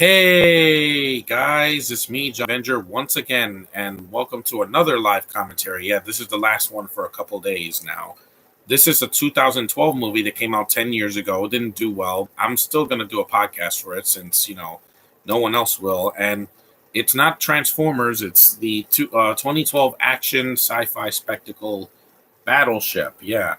Hey guys, it's me, John Avenger, once again, and welcome to another live commentary. Yeah, this is the last one for a couple days now. This is a 2012 movie that came out 10 years ago. It didn't do well. I'm still going to do a podcast for it since, no one else will. And it's not Transformers, it's the 2012 action sci fi spectacle Battleship. Yeah.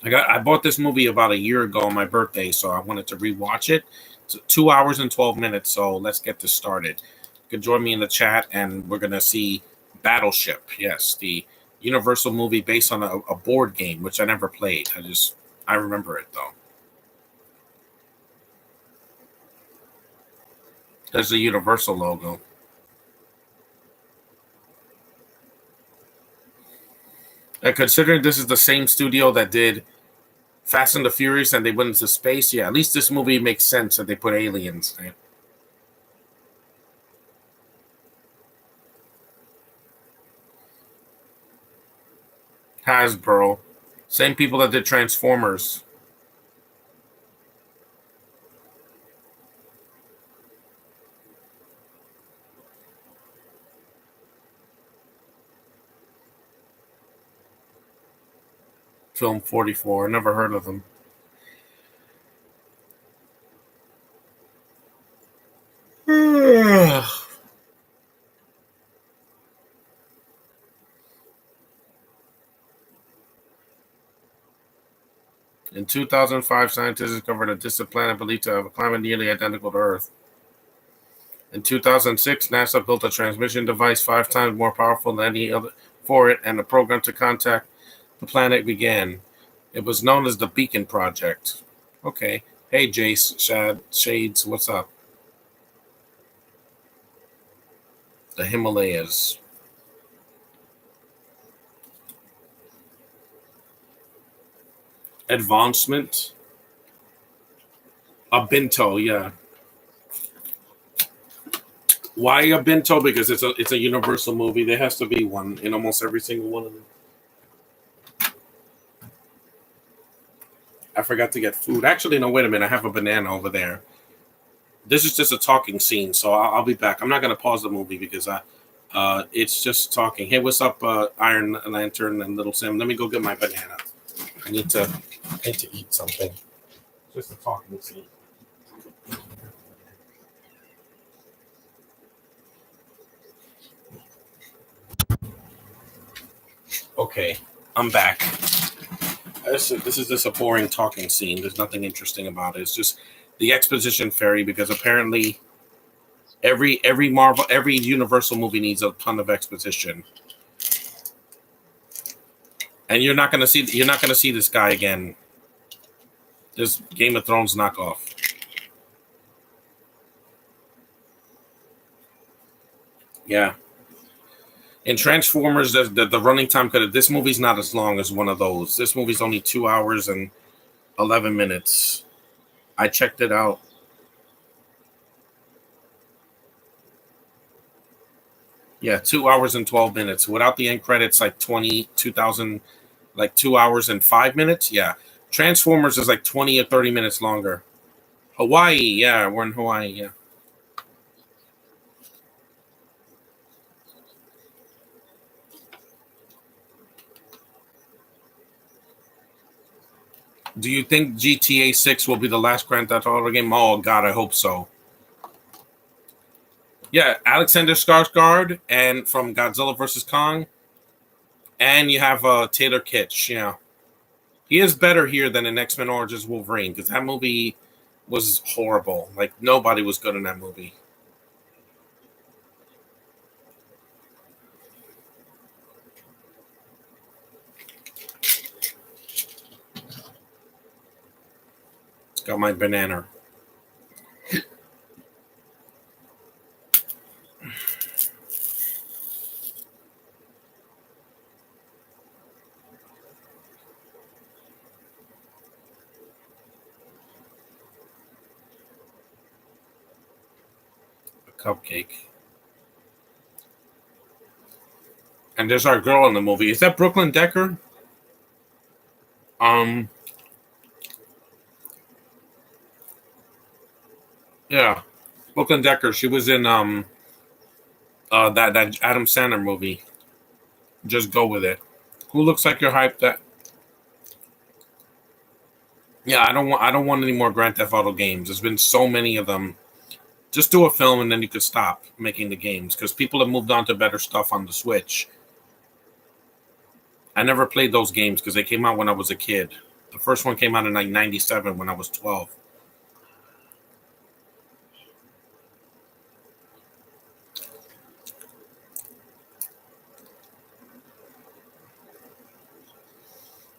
I bought this movie about a year ago on my birthday, so I wanted to rewatch it. It's 2 hours and 12 minutes, so let's get this started. You can join me in the chat, and we're gonna see Battleship. Yes, the Universal movie based on a board game, which I never played. I remember it though. There's the Universal logo. And considering this is the same studio that did Fast and the Furious and they went into space, yeah, at least this movie makes sense that they put aliens. Hasbro. Same people that did Transformers. Film 44. Never heard of them. In 2005, scientists discovered a distant planet believed to have a climate nearly identical to Earth. In 2006, NASA built a transmission device 5 times more powerful than any other for it, and the program to contact the planet began. It was known as the Beacon Project. Okay. Hey, Jace, Shades, what's up? The Himalayas. Advancement. A bento, yeah. Why a bento? Because it's a Universal movie. There has to be one in almost every single one of them. I forgot to get food. Actually, no, wait a minute. I have a banana over there. This is just a talking scene, so I'll be back. I'm not going to pause the movie because it's just talking. Hey, what's up, Iron Lantern and Little Sam? Let me go get my banana. I need to eat something. Just a talking scene. Okay, I'm back. This is just a boring talking scene. There's nothing interesting about it. It's just the exposition fairy because apparently every Universal movie needs a ton of exposition. And you're not gonna see this guy again. This Game of Thrones knockoff. Yeah. In Transformers, the running time could have. This movie's not as long as one of those. This movie's only 2 hours and 11 minutes. I checked it out. Yeah, 2 hours and 12 minutes. Without the end credits, like 2,000, like 2 hours and 5 minutes. Yeah. Transformers is like 20 or 30 minutes longer. Hawaii, yeah, we're in Hawaii, yeah. Do you think GTA 6 will be the last Grand Theft Auto game? Oh, God, I hope so. Yeah, Alexander Skarsgård and from Godzilla vs. Kong. And you have Taylor Kitsch, yeah. He is better here than in X-Men Origins Wolverine because that movie was horrible. Like, nobody was good in that movie. Got my banana. A cupcake. And there's our girl in the movie. Is that Brooklyn Decker? Yeah. Brooklyn Decker. She was in that Adam Sandler movie. Just go with it. Who looks like you're hyped? That yeah. I don't want any more Grand Theft Auto games. There's been so many of them. Just do a film and then you could stop making the games because people have moved on to better stuff on the Switch. I never played those games because they came out when I was a kid. The first one came out in like '97 when I was 12.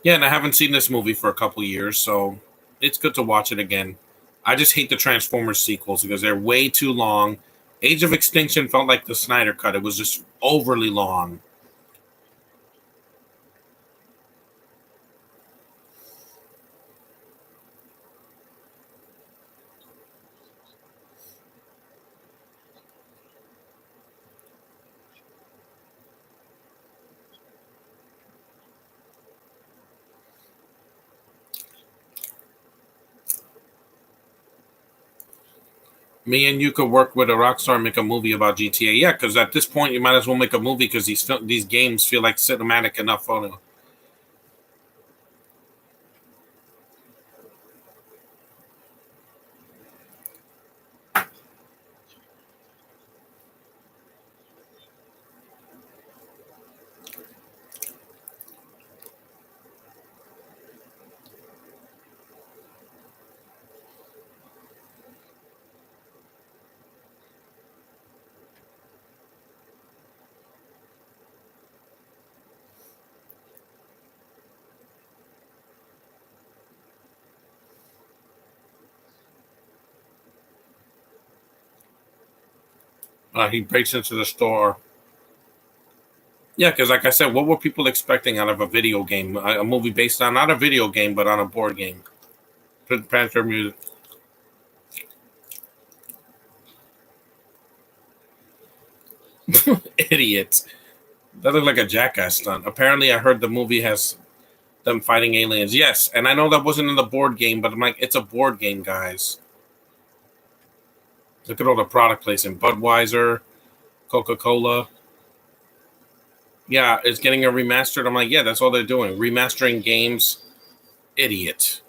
Yeah, and I haven't seen this movie for a couple years, so it's good to watch it again. I just hate the Transformers sequels because they're way too long. Age of Extinction felt like the Snyder Cut. It was just overly long. Me and you could work with a rock star and make a movie about GTA. Yeah, because at this point you might as well make a movie because these games feel like cinematic enough. He breaks into the store. Yeah, because like I said, what were people expecting out of a video game? A movie based on not a video game but on a board game. Panther music. Idiot. That looked like a jackass stunt. Apparently, I heard the movie has them fighting aliens. Yes, and I know that wasn't in the board game, but I'm like, it's a board game, guys. Look at all the product placement: Budweiser, Coca Cola. Yeah, it's getting a remastered. I'm like, yeah, that's all they're doing, remastering games. Idiot.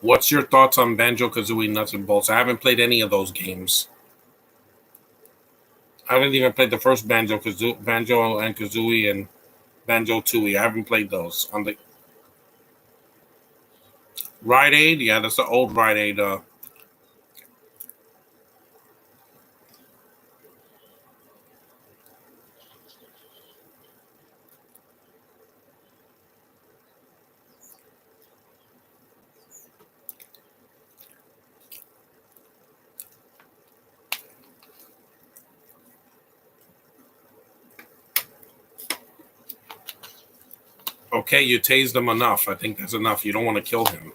What's your thoughts on Banjo Kazooie Nuts and Bolts? I haven't played any of those games. I haven't even played the first Banjo and Kazooie and Banjo Tooie. I haven't played those on the Rite Aid. Yeah, that's the old Rite Aid. Okay, you tased him enough. I think that's enough. You don't want to kill him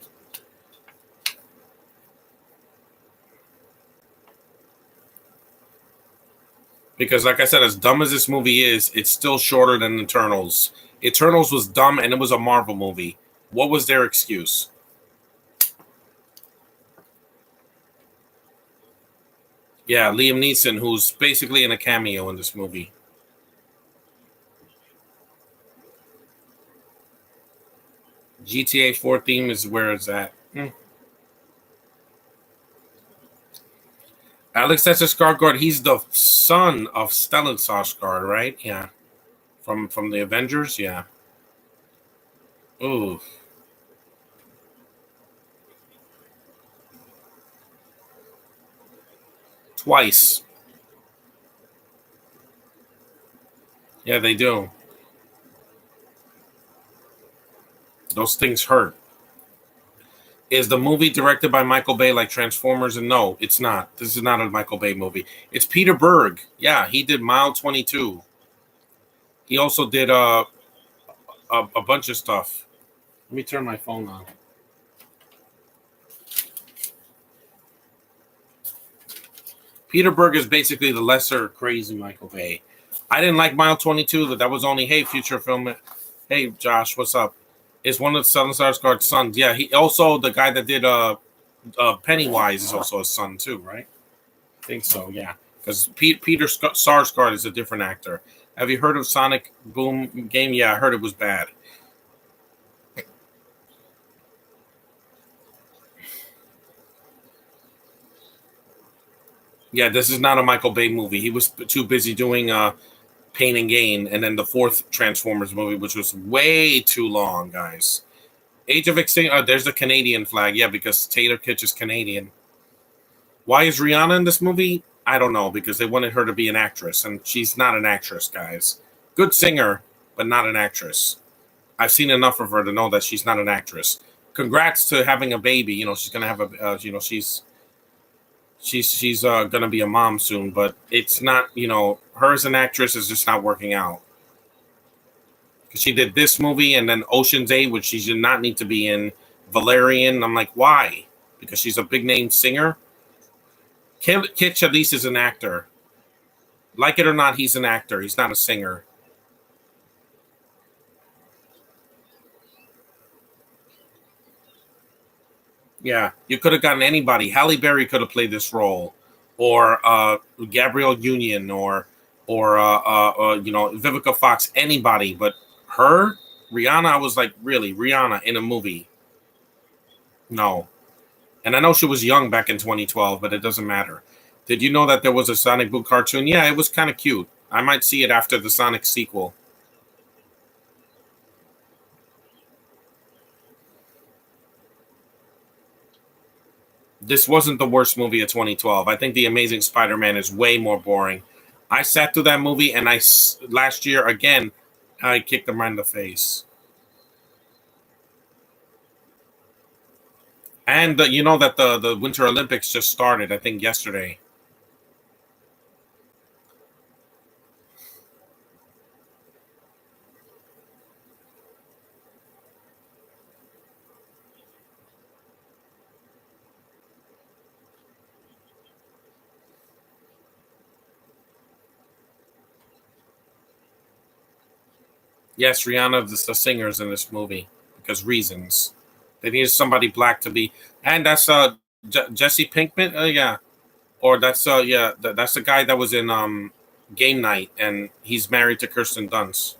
because, like I said, as dumb as this movie is, it's still shorter than Eternals. Eternals was dumb and it was a Marvel movie. What was their excuse? Yeah, Liam Neeson, who's basically in a cameo in this movie. GTA 4 theme is where it's at. Alex Skarsgård, he's the son of Stellan Skarsgård, right? Yeah, from the Avengers. Yeah. Ooh, twice. Yeah, they do. Those things hurt. Is the movie directed by Michael Bay like Transformers? And no, it's not. This is not a Michael Bay movie. It's Peter Berg. Yeah, he did Mile 22. He also did a bunch of stuff. Let me turn my phone on. Peter Berg is basically the lesser crazy Michael Bay. I didn't like Mile 22, but that was only, hey, future film. Hey, Josh, what's up? Is one of Stellan Skarsgård's sons. Yeah, he also the guy that did Pennywise is also his son too, right? I think so. Yeah, because Peter Sarsgaard is a different actor. Have you heard of Sonic Boom game? Yeah, I heard it was bad. Yeah, this is not a Michael Bay movie. He was too busy doing Pain and Gain, and then the fourth Transformers movie, which was way too long, guys. Age of Extinction. There's the Canadian flag. Yeah, because Taylor Kitsch is Canadian. Why is Rihanna in this movie? I don't know, because they wanted her to be an actress, and she's not an actress, guys. Good singer, but not an actress. I've seen enough of her to know that she's not an actress. Congrats to having a baby. She's gonna have a. She's gonna be a mom soon, but it's not. Her as an actress is just not working out. Because she did this movie and then Ocean's 8, which she did not need to be in. Valerian. I'm like, why? Because she's a big name singer. Kitsch at least is an actor. Like it or not, he's an actor. He's not a singer. Yeah, you could have gotten anybody. Halle Berry could have played this role, or Gabrielle Union, or Vivica Fox. Anybody, but her, Rihanna. I was like, really, Rihanna in a movie? No. And I know she was young back in 2012, but it doesn't matter. Did you know that there was a Sonic Boom cartoon? Yeah, it was kind of cute. I might see it after the Sonic sequel. This wasn't the worst movie of 2012. I think The Amazing Spider-Man is way more boring. I sat through that movie, and last year again, I kicked him right in the face. And you know that the Winter Olympics just started. I think yesterday. Yes, Rihanna is the singers in this movie because reasons. They needed somebody black to be, and that's Jesse Pinkman. Yeah, or that's that's the guy that was in Game Night, and he's married to Kirsten Dunst.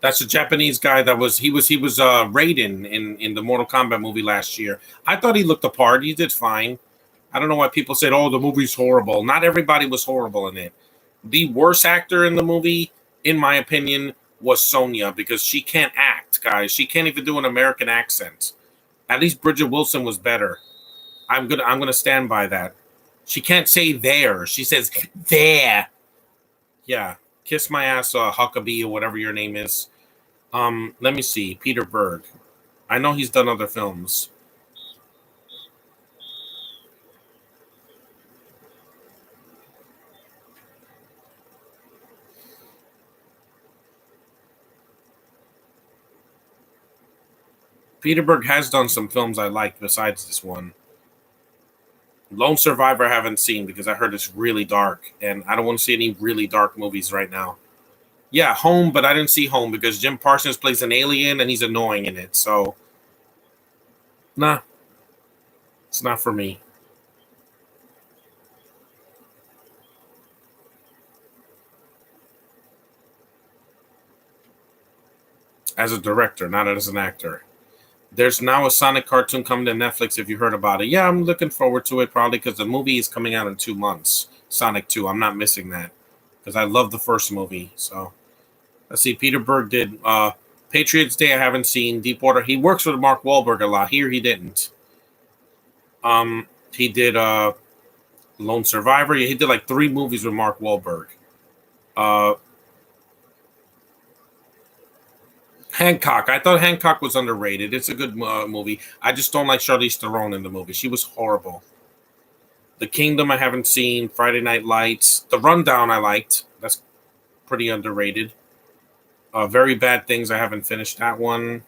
That's a Japanese guy that was Raiden in the Mortal Kombat movie last year. I thought he looked the part. He did fine. I don't know why people said, "Oh, the movie's horrible." Not everybody was horrible in it. The worst actor in the movie, in my opinion, was Sonya because she can't act, guys. She can't even do an American accent. At least Bridget Wilson was better. I'm gonna stand by that. She can't say there. She says there. Yeah. Kiss my ass, Huckabee or whatever your name is. Let me see. Peter Berg. I know he's done other films. Peter Berg has done some films I like besides this one. Lone Survivor I haven't seen because I heard it's really dark, and I don't want to see any really dark movies right now. Yeah, Home, but I didn't see Home because Jim Parsons plays an alien and he's annoying in it. So, nah, it's not for me as a director, not as an actor. There's now a Sonic cartoon coming to Netflix. If you heard about it, yeah, I'm looking forward to it probably because the movie is coming out in 2 months. Sonic 2. I'm not missing that because I love the first movie. So let's see. Peter Berg did Patriots Day. I haven't seen Deepwater. He works with Mark Wahlberg a lot. Here he didn't. He did Lone Survivor. He did like 3 movies with Mark Wahlberg. Uh, Hancock. I thought Hancock was underrated. It's a good movie. I just don't like Charlize Theron in the movie. She was horrible. The Kingdom I haven't seen. Friday Night Lights. The Rundown I liked. That's pretty underrated. Very Bad Things. I haven't finished that one.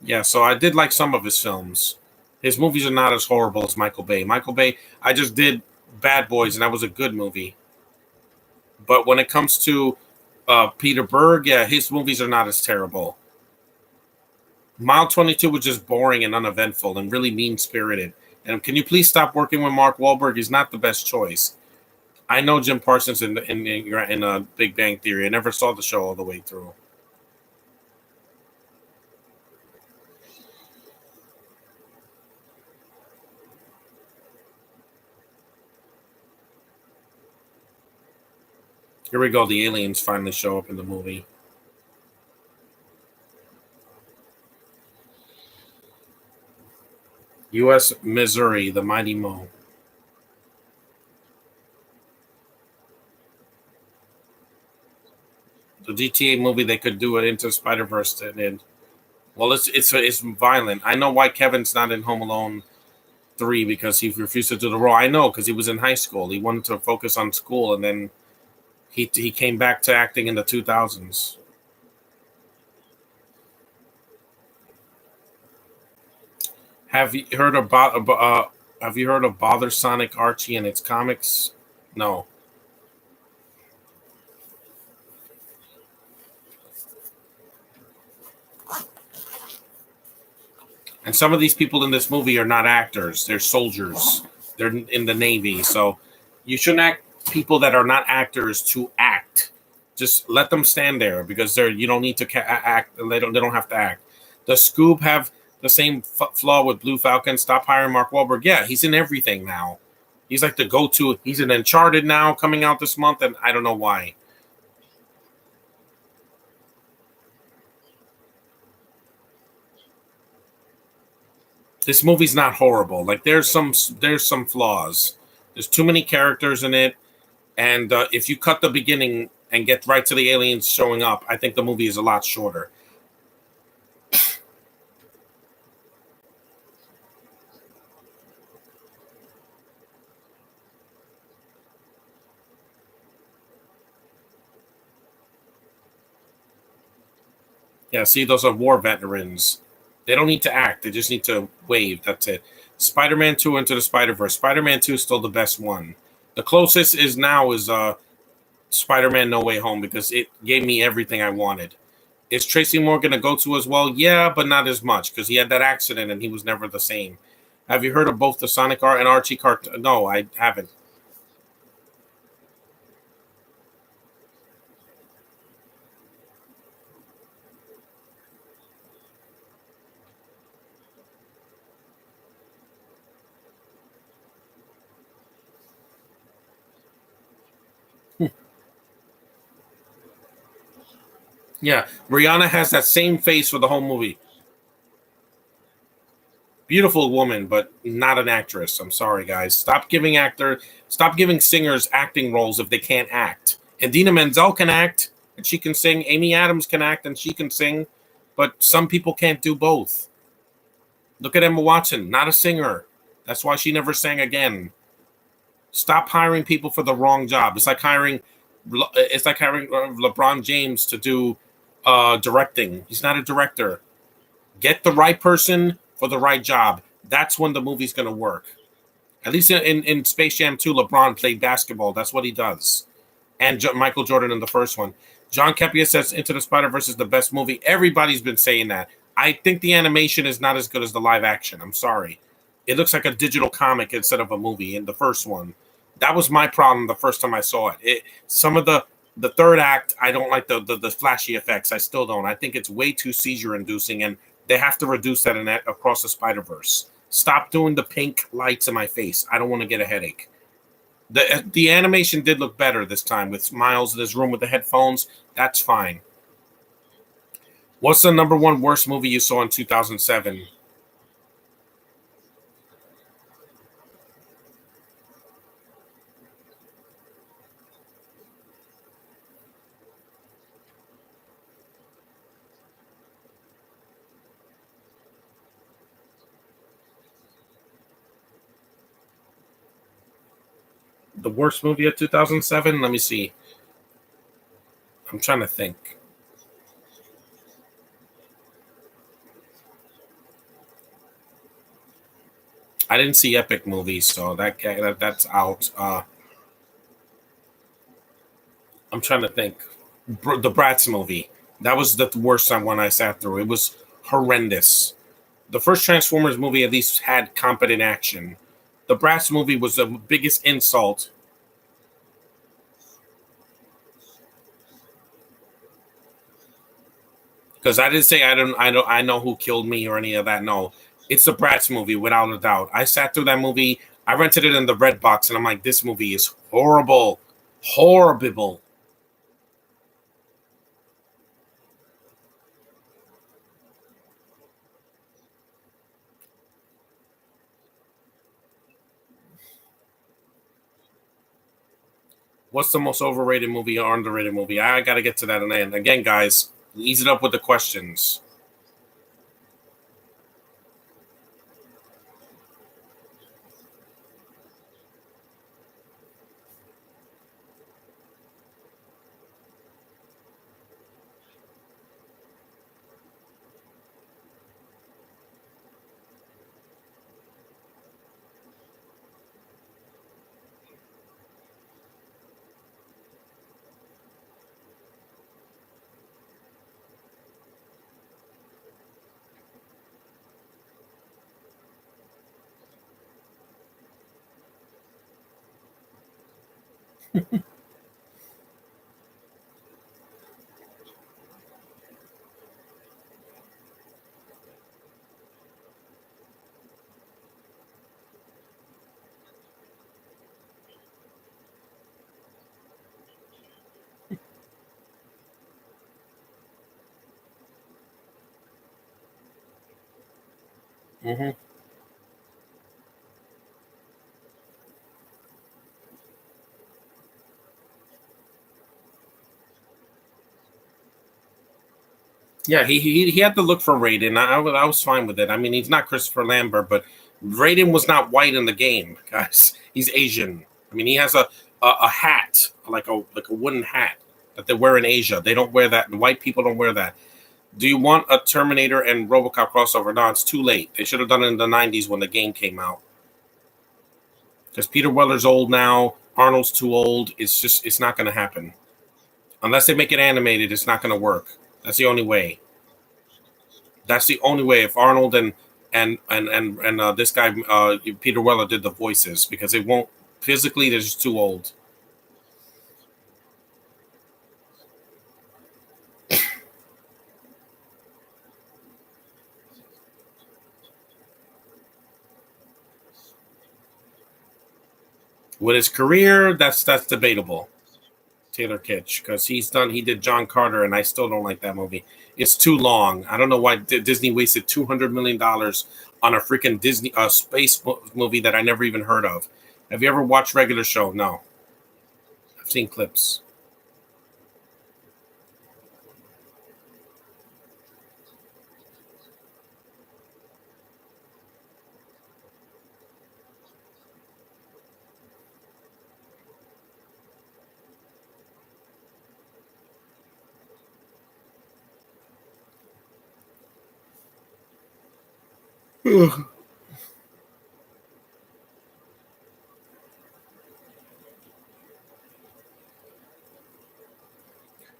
Yeah, so I did like some of his films. His movies are not as horrible as Michael Bay. Michael Bay, I just did Bad Boys, and that was a good movie. But when it comes to Peter Berg, yeah, his movies are not as terrible. Mile 22 was just boring and uneventful and really mean spirited. And can you please stop working with Mark Wahlberg? He's not the best choice. I know Jim Parsons in Big Bang Theory. I never saw the show all the way through. Here we go. The aliens finally show up in the movie. U.S. Missouri, the Mighty Mo. The GTA movie, they could do it into Spider Verse. And well, it's violent. I know why Kevin's not in Home Alone 3 because he refused to do the role. I know because he was in high school. He wanted to focus on school, and then he came back to acting in the 2000s. Have you heard about? Have you heard of Bother Sonic Archie and its comics? No. And some of these people in this movie are not actors; they're soldiers. They're in the Navy, so you shouldn't act people that are not actors to act. Just let them stand there because they're you don't need to act. They don't have to act. Does Scoob have the same flaw with Blue Falcon? Stop hiring Mark Wahlberg. Yeah, he's in everything now. He's like the go-to. He's in Uncharted now, coming out this month, and I don't know why. This movie's not horrible. Like there's some flaws. There's too many characters in it, and if you cut the beginning and get right to the aliens showing up, I think the movie is a lot shorter. Yeah, see, those are war veterans. They don't need to act. They just need to wave. That's it. Spider-Man 2 Into the Spider-Verse. Spider-Man 2 is still the best one. The closest is now is Spider-Man No Way Home because it gave me everything I wanted. Is Tracy Morgan a go-to as well? Yeah, but not as much because he had that accident and he was never the same. Have you heard of both the Sonic Art and Archie cart? No, I haven't. Yeah, Rihanna has that same face for the whole movie. Beautiful woman, but not an actress. I'm sorry, guys. Stop giving singers acting roles if they can't act. And Dina Menzel can act and she can sing. Amy Adams can act and she can sing, but some people can't do both. Look at Emma Watson, not a singer. That's why she never sang again. Stop hiring people for the wrong job. It's like hiring LeBron James to do directing. He's not a director. Get the right person for the right job. That's when the movie's going to work. At least in Space Jam 2, LeBron played basketball. That's what he does. And Michael Jordan in the first one. John Kepia says Into the Spider Verse is the best movie. Everybody's been saying that. I think the animation is not as good as the live action. I'm sorry. It looks like a digital comic instead of a movie in the first one. That was my problem the first time I saw it. Some of the third act, I don't like the flashy effects. I still don't. I think it's way too seizure inducing, and they have to reduce that in that across the Spider Verse. Stop doing the pink lights in my face. I don't want to get a headache. The animation did look better this time with Miles in his room with the headphones. That's fine. What's the number one worst movie you saw in 2007? The worst movie of 2007? Let me see. I'm trying to think. I didn't see Epic movies, so that's out. I'm trying to think. The Bratz movie. That was the worst one I sat through. It was horrendous. The first Transformers movie at least had competent action. The Bratz movie was the biggest insult. Because I didn't say I know who killed me or any of that. No, it's the Bratz movie without a doubt. I sat through that movie. I rented it in the red box, and I'm like, this movie is horrible, horrible. What's the most overrated movie or underrated movie? I got to get to that. And again, guys, ease it up with the questions. Hmm. Yeah, he had to look for Raiden. I was fine with it. I mean, he's not Christopher Lambert, but Raiden was not white in the game, guys. He's Asian. I mean, he has a hat, like a wooden hat that they wear in Asia. They don't wear that. The white people don't wear that. Do you want a Terminator and RoboCop crossover? No, it's too late. They should have done it in the '90s when the game came out. Because Peter Weller's old now. Arnold's too old. It's not going to happen unless they make it animated. It's not going to work. That's the only way. That's the only way. If Arnold and this guy Peter Weller did the voices, because it won't physically. They're just too old. With his career, that's debatable. Taylor Kitsch, because he did John Carter, and I still don't like that movie. It's too long. I don't know why Disney wasted $200 million on a freaking Disney space movie that I never even heard of. Have you ever watched Regular Show? No, I've seen clips.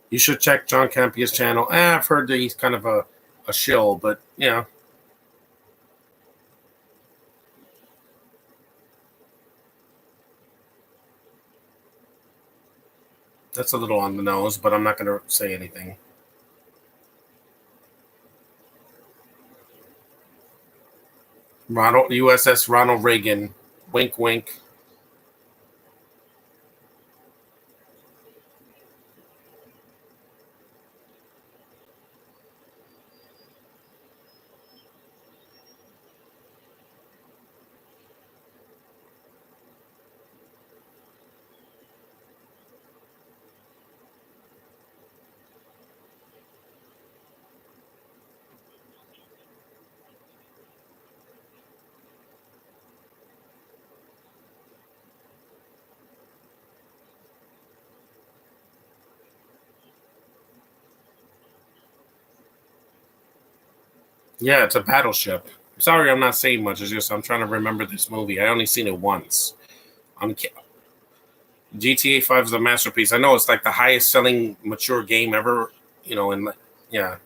You should check John Campia's channel. I've heard that he's kind of a shill, but yeah, that's a little on the nose. But I'm not going to say anything. Ronald USS Ronald Reagan. Wink, wink. Yeah, it's a battleship. Sorry, I'm not saying much. It's just I'm trying to remember this movie. I only seen it once. I'm GTA 5 is a masterpiece. I know it's like the highest selling mature game ever. And yeah,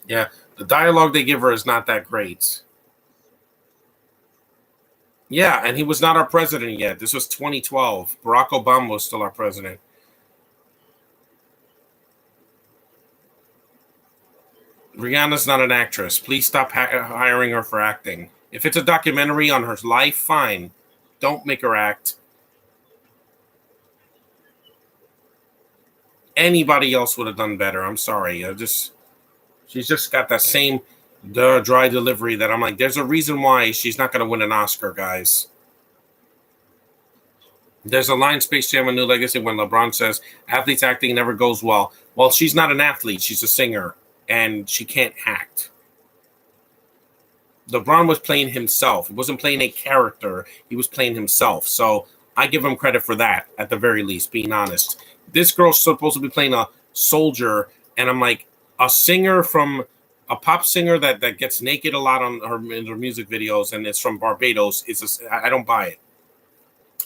yeah. The dialogue they give her is not that great. Yeah, and he was not our president yet. This was 2012. Barack Obama was still our president. Rihanna's not an actress. Please stop hiring her for acting. If it's a documentary on her life, fine. Don't make her act. Anybody else would have done better. I'm sorry. She's just got that same dry delivery that I'm like, there's a reason why she's not going to win an Oscar, guys. There's a line Space Jam: A New Legacy when LeBron says athletes acting never goes well. Well, she's not an athlete. She's a singer, and she can't act. LeBron was playing himself. He wasn't playing a character. He was playing himself. So I give him credit for that, at the very least, being honest. This girl's supposed to be playing a soldier, and I'm like, a singer from a pop singer that gets naked a lot on her in her music videos, and it's from Barbados. I don't buy it.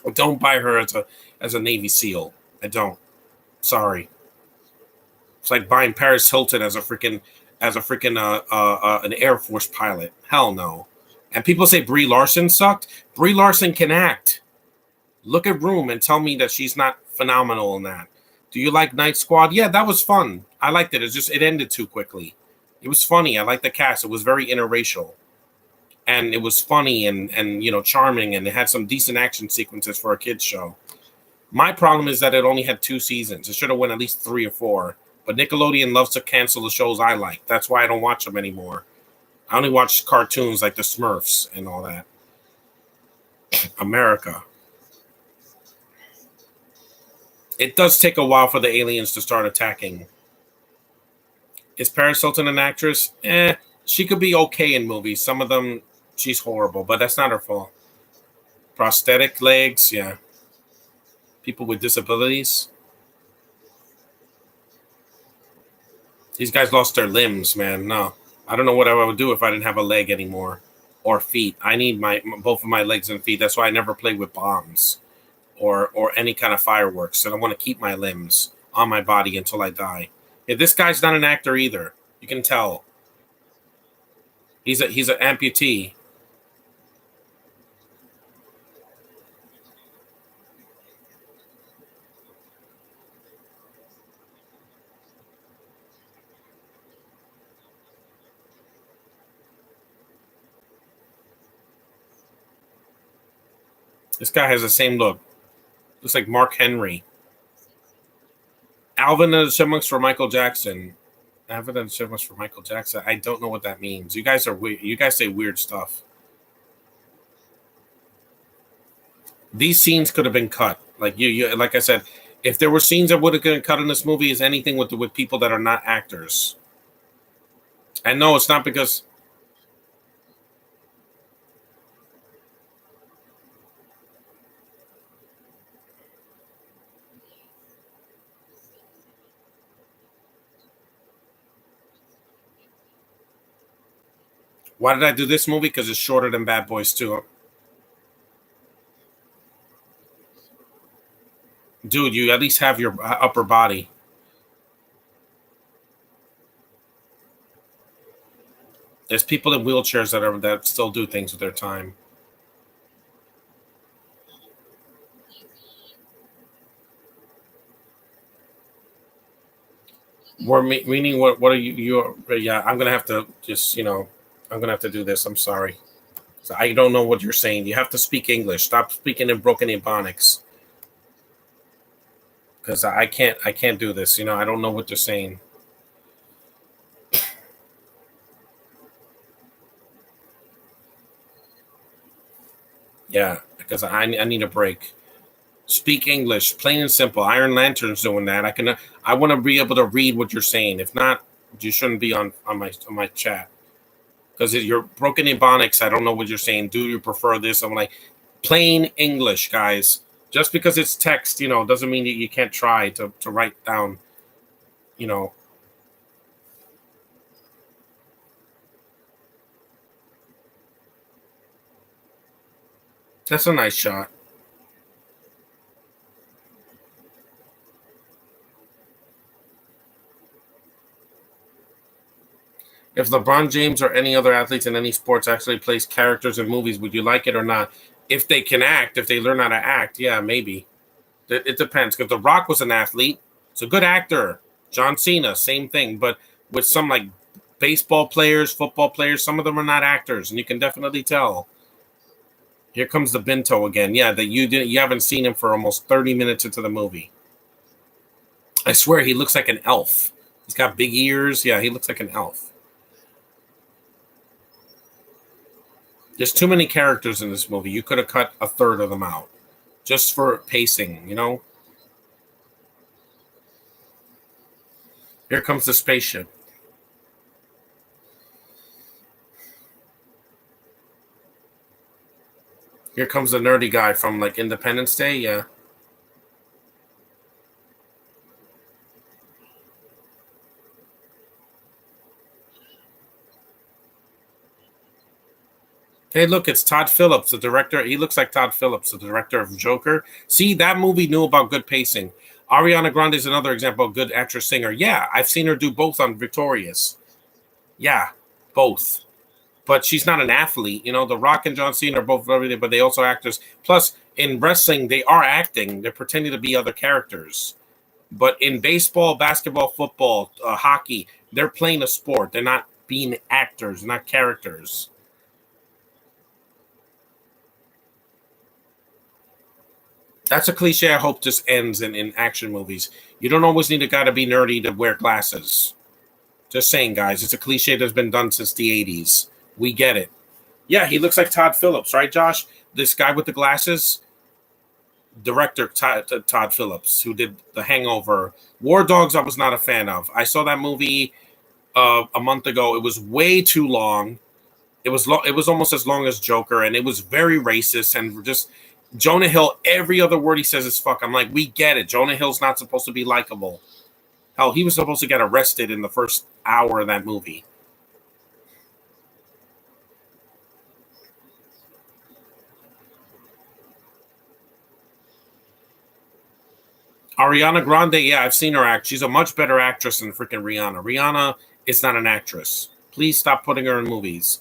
I don't buy her as a Navy SEAL. I don't. Sorry. It's like buying Paris Hilton as a freaking an Air Force pilot. Hell no. And people say Brie Larson sucked. Brie Larson can act. Look at Room and tell me that she's not phenomenal in that. Do you like Night Squad? Yeah, that was fun. I liked it. It ended too quickly. It was funny. I liked the cast. It was very interracial. And it was funny and charming, and it had some decent action sequences for a kids show. My problem is that it only had 2 seasons. It should have went at least 3 or 4. But Nickelodeon loves to cancel the shows I like. That's why I don't watch them anymore. I only watch cartoons like the Smurfs and all that. America. It does take a while for the aliens to start attacking. Is Paris Hilton an actress? She could be okay in movies. Some of them, she's horrible, but that's not her fault. Prosthetic legs, yeah. People with disabilities. These guys lost their limbs, man. No, I don't know what I would do if I didn't have a leg anymore or feet. I need my both of my legs and feet. That's why I never play with bombs or any kind of fireworks. And I want to keep my limbs on my body until I die. Yeah, this guy's not an actor either. You can tell. He's an amputee. This guy has the same look. Looks like Mark Henry. Alvin and the Chipmunks for Michael Jackson. Alvin and the Chipmunks for Michael Jackson. I don't know what that means. You guys are weird. You guys say weird stuff. These scenes could have been cut. Like I said, if there were scenes that would have been cut in this movie, is anything with people that are not actors. And no, it's not because. Why did I do this movie? Because it's shorter than Bad Boys 2. Dude, you at least have your upper body. There's people in wheelchairs that still do things with their time. Meaning what are you? Yeah, I'm gonna have to just I'm gonna have to do this. I'm sorry. So I don't know what you're saying. You have to speak English. Stop speaking in broken Ebonics because I can't do this. I don't know what they're saying. Yeah, because I need a break. Speak English, plain and simple. Iron Lantern's doing that. I want to be able to read what you're saying. If not, you shouldn't be on my chat because you're broken Ebonics. I don't know what you're saying. Do you prefer this? I'm like plain English, guys. Just because it's text, doesn't mean that you can't try to write down, you know. That's a nice shot. If LeBron James or any other athletes in any sports actually plays characters in movies, would you like it or not? If they can act, if they learn how to act, yeah, maybe. It depends. Because The Rock was an athlete, it's a good actor. John Cena, same thing. But with some like baseball players, football players, some of them are not actors, and you can definitely tell. Here comes the Binto again. Yeah, that you haven't seen him for almost 30 minutes into the movie. I swear he looks like an elf. He's got big ears. Yeah, he looks like an elf. There's too many characters in this movie. You could have cut a third of them out just for pacing. Here comes the spaceship. Here comes the nerdy guy from like Independence Day. Yeah. Hey, look, it's Todd Phillips, the director. He looks like Todd Phillips, the director of Joker. See, that movie knew about good pacing. Ariana Grande is another example of good actress singer. Yeah, I've seen her do both on Victorious. Yeah, both. But she's not an athlete. The Rock and John Cena are both everything, but they also actors. Plus, in wrestling, they are acting. They're pretending to be other characters. But in baseball, basketball, football, hockey, they're playing a sport. They're not being actors, not characters. That's a cliche I hope just ends in action movies. You don't always need a guy to be nerdy to wear glasses. Just saying, guys, it's a cliche that's been done since the 80s. We get it. Yeah, he looks like Todd Phillips, right, Josh? This guy with the glasses, director Todd Phillips, who did The Hangover. War Dogs, I was not a fan of. I saw that movie a month ago. It was way too long. It was almost as long as Joker, and it was very racist and just Jonah Hill. Every other word he says is fuck. I'm like, we get it. Jonah Hill's not supposed to be likable. Hell, he was supposed to get arrested in the first hour of that movie. Ariana Grande, yeah, I've seen her act. She's a much better actress than freaking Rihanna. Rihanna is not an actress. Please stop putting her in movies.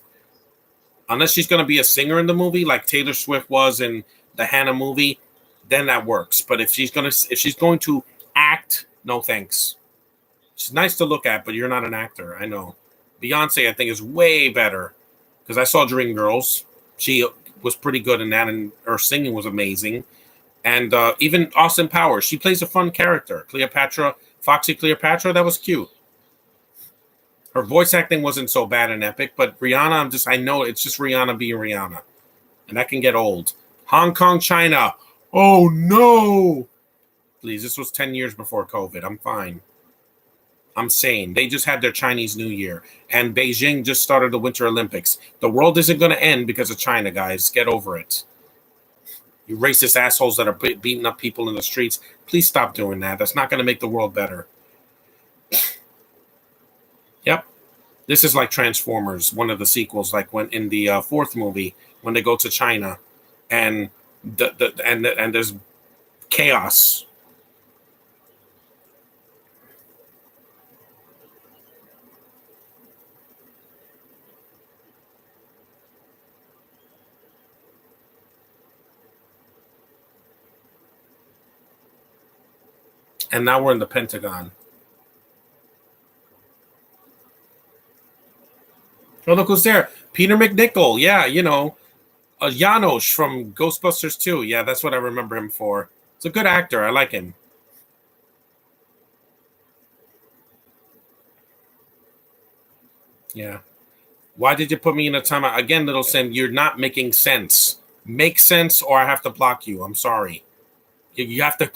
Unless she's going to be a singer in the movie, like Taylor Swift was in the Hannah movie, then that works. But if she's going to act, no thanks. She's nice to look at, but you're not an actor. I know. Beyonce, I think, is way better because I saw Dreamgirls. She was pretty good in that, and her singing was amazing. And even Austin Powers, she plays a fun character. Cleopatra, Foxy Cleopatra, that was cute. Her voice acting wasn't so bad and epic, but Rihanna, I know it's just Rihanna being Rihanna, and that can get old. Hong Kong, China. Oh no! Please, this was 10 years before COVID. I'm fine. I'm sane. They just had their Chinese New Year, and Beijing just started the Winter Olympics. The world isn't going to end because of China, guys. Get over it. You racist assholes that are beating up people in the streets, please stop doing that. That's not going to make the world better. Yep. This is like Transformers, one of the sequels, like when in the fourth movie, when they go to China and and there's chaos. And now we're in the Pentagon. Oh, look who's there. Peter McNichol. Yeah, Janosch from Ghostbusters 2. Yeah, that's what I remember him for. He's a good actor. I like him. Yeah. Why did you put me in a timeout? Again, Little Sin, you're not making sense. Make sense or I have to block you. I'm sorry. You have to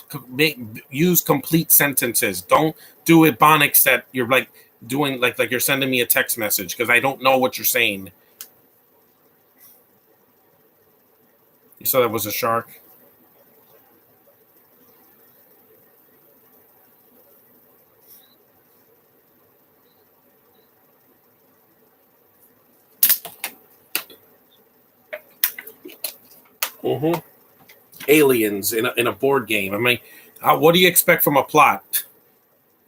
use complete sentences. Don't do ebonics that you're like doing like you're sending me a text message because I don't know what you're saying. You said that was a shark. Mm-hmm. Aliens in a board game. I mean, what do you expect from a plot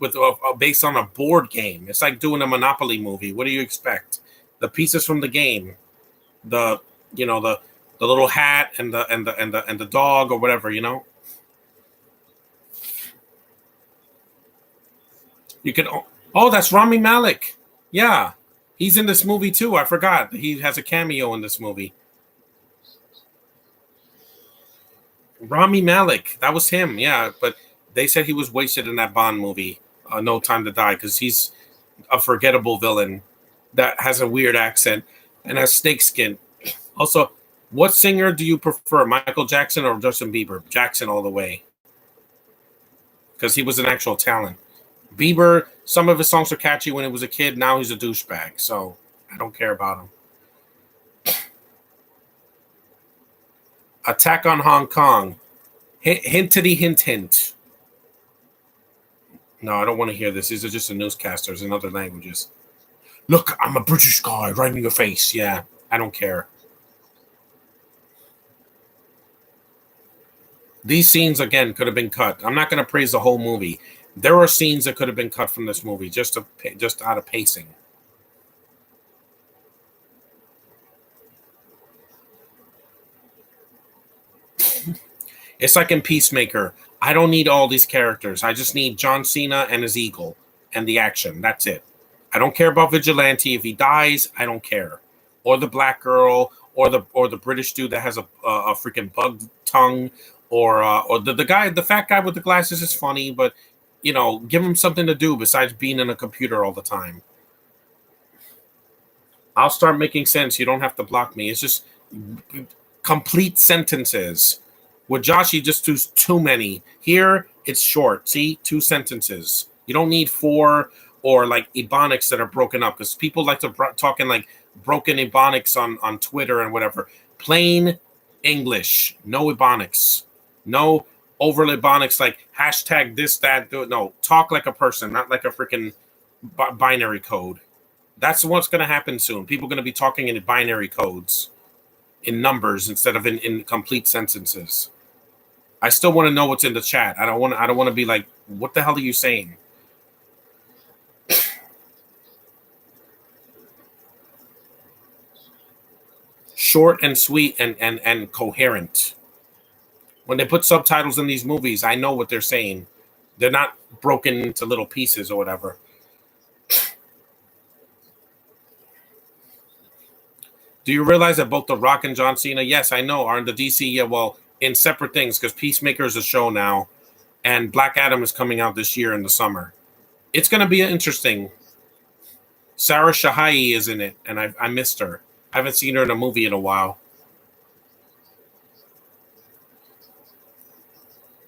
with based on a board game? It's like doing a Monopoly movie. What do you expect? The pieces from the game, the the little hat and the dog or whatever. You can. Oh, that's Rami Malek. Yeah, he's in this movie too. I forgot he has a cameo in this movie. Rami Malek, that was him. Yeah, but they said he was wasted in that Bond movie, No Time to Die, because he's a forgettable villain that has a weird accent and has snakeskin. Also, what singer do you prefer, Michael Jackson or Justin Bieber? Jackson all the way, because he was an actual talent. Bieber, some of his songs were catchy when he was a kid. Now he's a douchebag, so I don't care about him. Attack on Hong Kong. Hintity hint hint. No, I don't want to hear this. These are just the newscasters in other languages. Look, I'm a British guy right in your face. Yeah, I don't care. These scenes again could have been cut. I'm not going to praise the whole movie. There are scenes that could have been cut from this movie just out of pacing. It's like in Peacemaker. I don't need all these characters. I just need John Cena and his eagle and the action. That's it. I don't care about Vigilante. If he dies, I don't care. Or the black girl, or the British dude that has a freaking bug tongue, or the fat guy with the glasses is funny, but give him something to do besides being in a computer all the time. I'll start making sense. You don't have to block me. It's just complete sentences. With Josh, he just does too many. Here, it's short. See, two sentences. You don't need four or like ebonics that are broken up because people like to talk in like broken ebonics on Twitter and whatever. Plain English, no ebonics, no over ebonics like hashtag this that. No, talk like a person, not like a freaking binary code. That's what's going to happen soon. People are going to be talking in binary codes, in numbers instead of in complete sentences. I still want to know what's in the chat. I don't want to be like, what the hell are you saying? Short and sweet and coherent. When they put subtitles in these movies, I know what they're saying. They're not broken into little pieces or whatever. Do you realize that both The Rock and John Cena, yes, I know, are in the DC? Yeah, well, in separate things because Peacemaker is a show now, and Black Adam is coming out this year in the summer. It's going to be interesting. Sarah Shahai is in it, and I missed her. I haven't seen her in a movie in a while.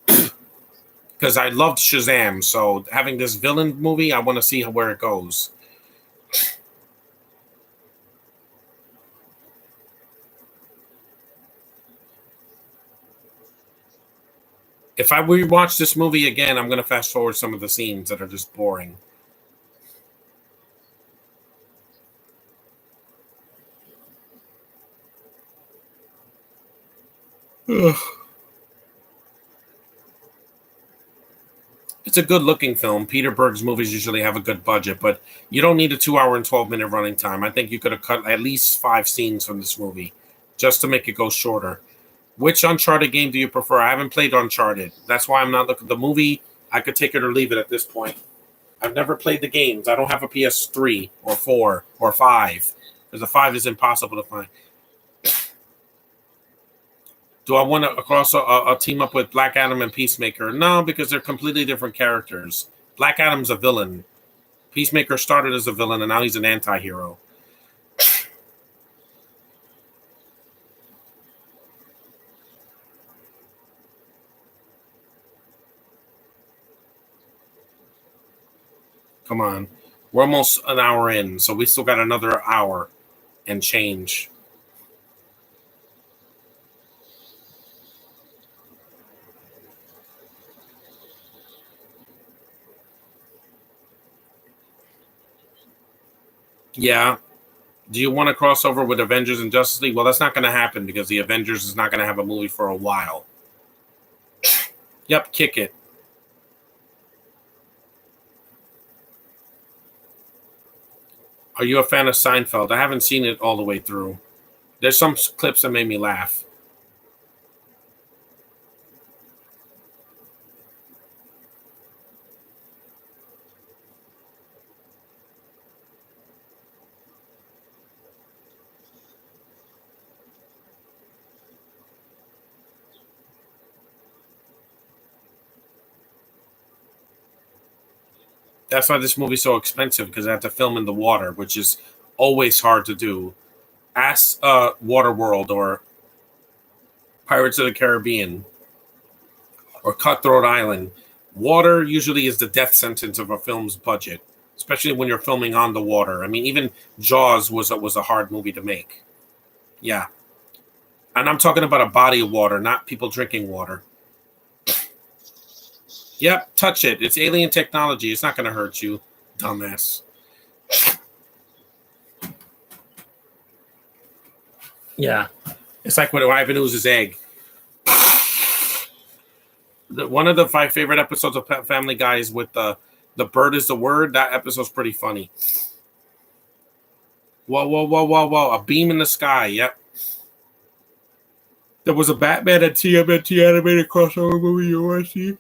Because I loved Shazam, so having this villain movie, I want to see where it goes. If I rewatch this movie again, I'm going to fast forward some of the scenes that are just boring. Ugh. It's a good looking film. Peter Berg's movies usually have a good budget, but you don't need a 2 hour and 12 minute running time. I think you could have cut at least 5 scenes from this movie just to make it go shorter. Which Uncharted game do you prefer? I haven't played Uncharted. That's why I'm not looking. The movie, I could take it or leave it at this point. I've never played the games. I don't have a PS3 or 4 or 5 because the 5 is impossible to find. Do I want to cross a team up with Black Adam and Peacemaker? No, because they're completely different characters. Black Adam's a villain. Peacemaker started as a villain, and now he's an anti-hero. Come on. We're almost an hour in, so we still got another hour and change. Yeah. Do you want to cross over with Avengers and Justice League? Well, that's not going to happen because the Avengers is not going to have a movie for a while. Yep, kick it. Are you a fan of Seinfeld? I haven't seen it all the way through. There's some clips that made me laugh. That's why this movie's so expensive because they have to film in the water, which is always hard to do. Ask Waterworld or Pirates of the Caribbean or Cutthroat Island. Water usually is the death sentence of a film's budget, especially when you're filming on the water. I mean, even Jaws was a hard movie to make. Yeah, and I'm talking about a body of water, not people drinking water. Yep, touch it. It's alien technology. It's not going to hurt you, dumbass. Yeah, it's like when Ivan Ooze's egg. One of the five favorite episodes of Family Guy is with the bird is the word. That episode's pretty funny. Whoa, whoa, whoa, whoa, whoa! A beam in the sky. Yep. There was a Batman and TMNT animated crossover movie you want to see?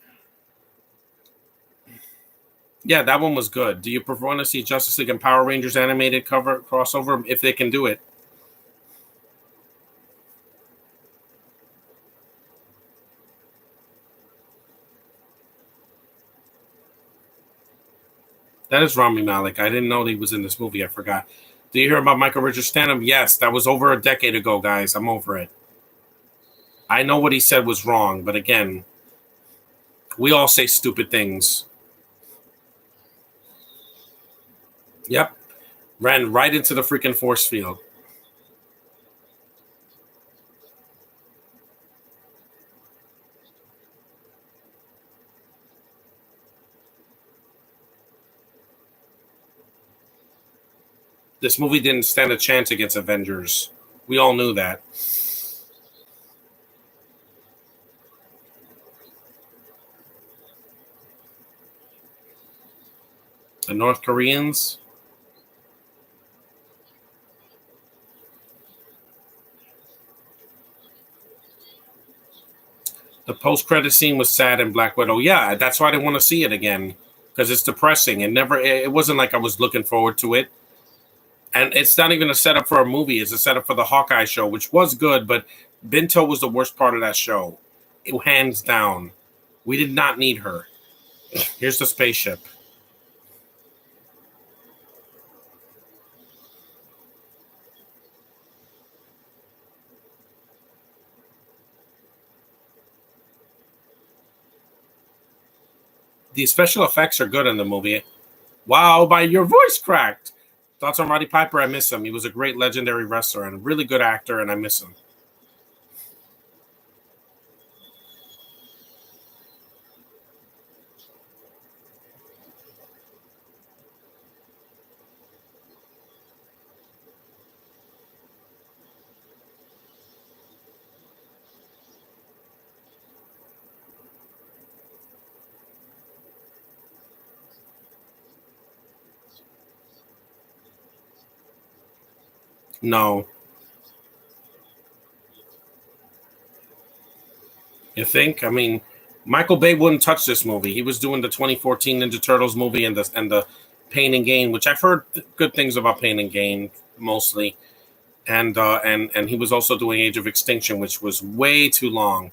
Yeah, that one was good. Do you prefer want to see Justice League and Power Rangers animated cover crossover if they can do it? That is Rami Malek. I didn't know he was in this movie. I forgot. Do you hear about Michael Richards stand-up? Yes, that was over a decade ago, guys. I'm over it. I know what he said was wrong, but again, we all say stupid things. Yep. Ran right into the freaking force field. This movie didn't stand a chance against Avengers. We all knew that. The North Koreans. The post-credit scene was sad in Black Widow. Yeah, that's why I didn't want to see it again because it's depressing. It wasn't like I was looking forward to it. And it's not even a setup for a movie. It's a setup for the Hawkeye show, which was good, but Binto was the worst part of that show. Hands down. We did not need her. Here's the spaceship. The special effects are good in the movie. Wow, by your voice cracked. Thoughts on Roddy Piper? I miss him. He was a great legendary wrestler and a really good actor, and I miss him. No. You think? I mean, Michael Bay wouldn't touch this movie. He was doing the 2014 Ninja Turtles movie and the Pain and Gain, which I've heard good things about Pain and Gain mostly, and he was also doing Age of Extinction, which was way too long.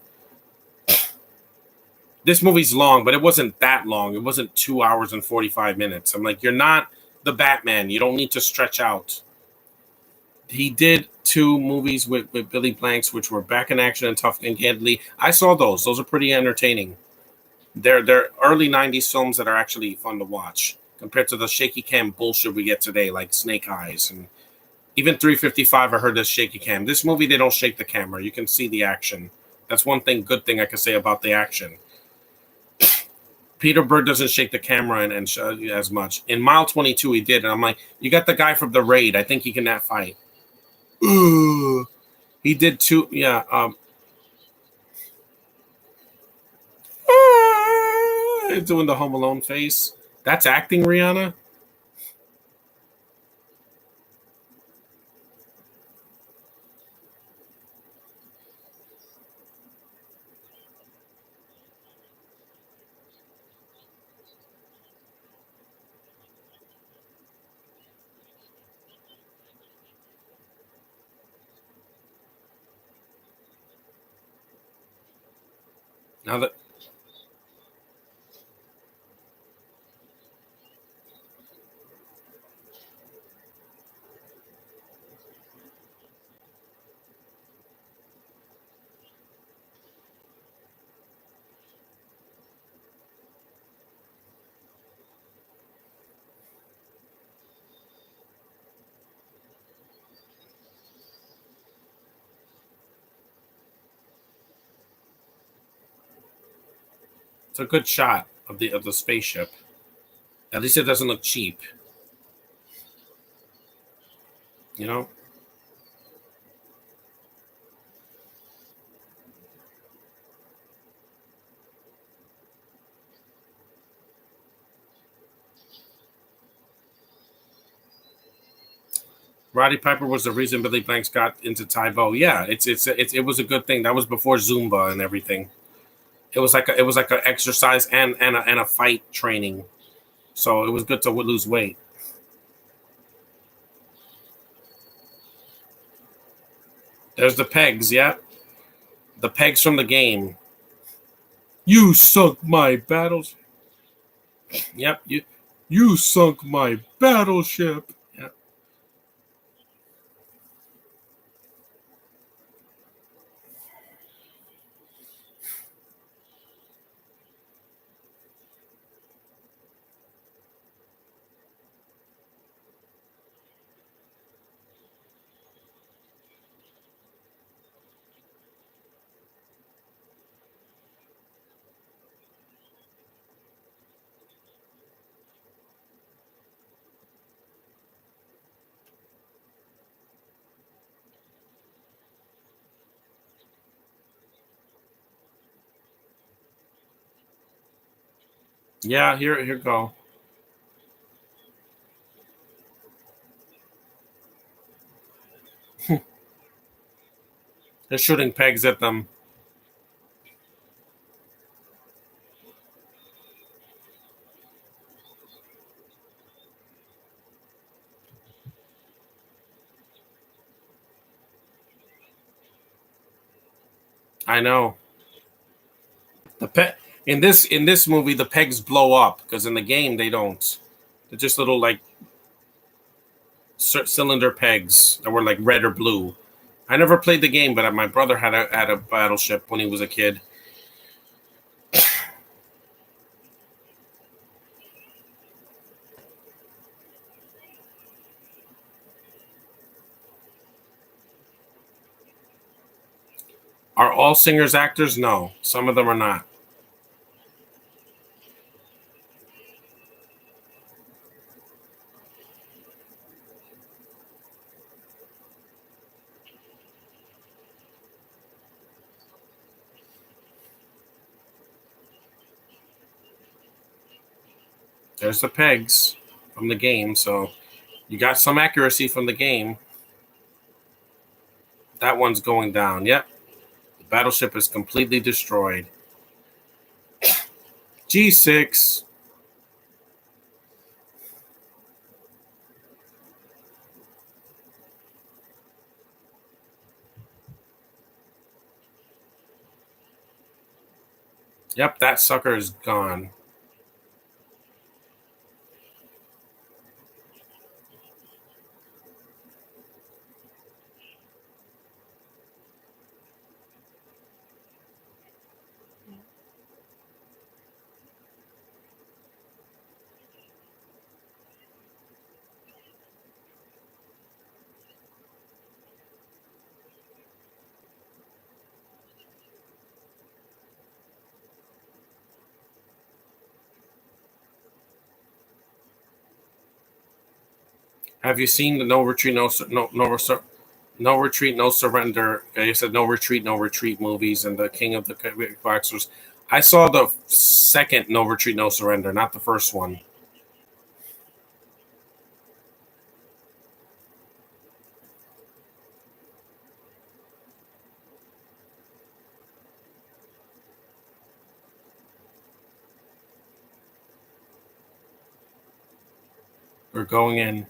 This movie's long, but it wasn't that long. It wasn't 2 hours and 45 minutes. I'm like, you're not the Batman. You don't need to stretch out. He did two movies with Billy Blanks, which were Back in Action and Tough and Deadly. I saw those. Those are pretty entertaining. They're early '90s films that are actually fun to watch. compared to the shaky cam bullshit we get today, like Snake Eyes and even 355. I heard this shaky cam. This movie, they don't shake the camera. You can see the action. That's one good thing I can say about the action. Peter Berg doesn't shake the camera and as much. In Mile 22, he did, and I'm like, you got the guy from the Raid. I think he can that fight. Ugh. He did too. Yeah. Doing the Home Alone face. That's acting, Rihanna. Now that it's a good shot of the spaceship. At least it doesn't look cheap. You know. Roddy Piper was the reason Billy Blanks got into Tybo. Yeah, it was a good thing. That was before Zumba and everything. It was like an exercise and a fight training. So it was good to lose weight. There's the pegs. Yeah, the pegs from the game. You sunk my battles. Yep, you sunk my battleship. Yep. Yeah, here go. They're shooting pegs at them. I know. The pe- in this movie, the pegs blow up because in the game they don't. They're just little like cylinder pegs that were like red or blue. I never played the game, but my brother had a battleship when he was a kid. Are all singers actors? No, some of them are not. There's the pegs from the game, so you got some accuracy from the game. That one's going down. Yep, the battleship is completely destroyed. G6. Yep, that sucker is gone. Have you seen the No Retreat, No Retreat, No Surrender? You said No Retreat, No Retreat movies and the King of the Boxers. I saw the second No Retreat, No Surrender, not the first one. We're going in.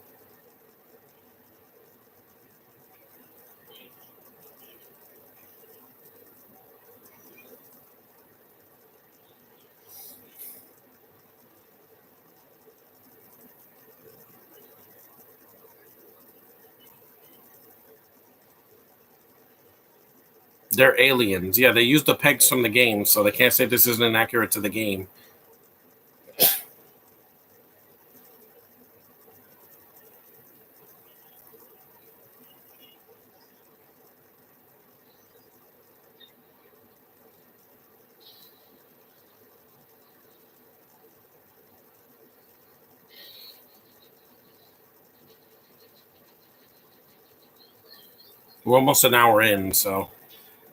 They're aliens. Yeah, they use the pegs from the game, so they can't say this isn't inaccurate to the game. We're almost an hour in, so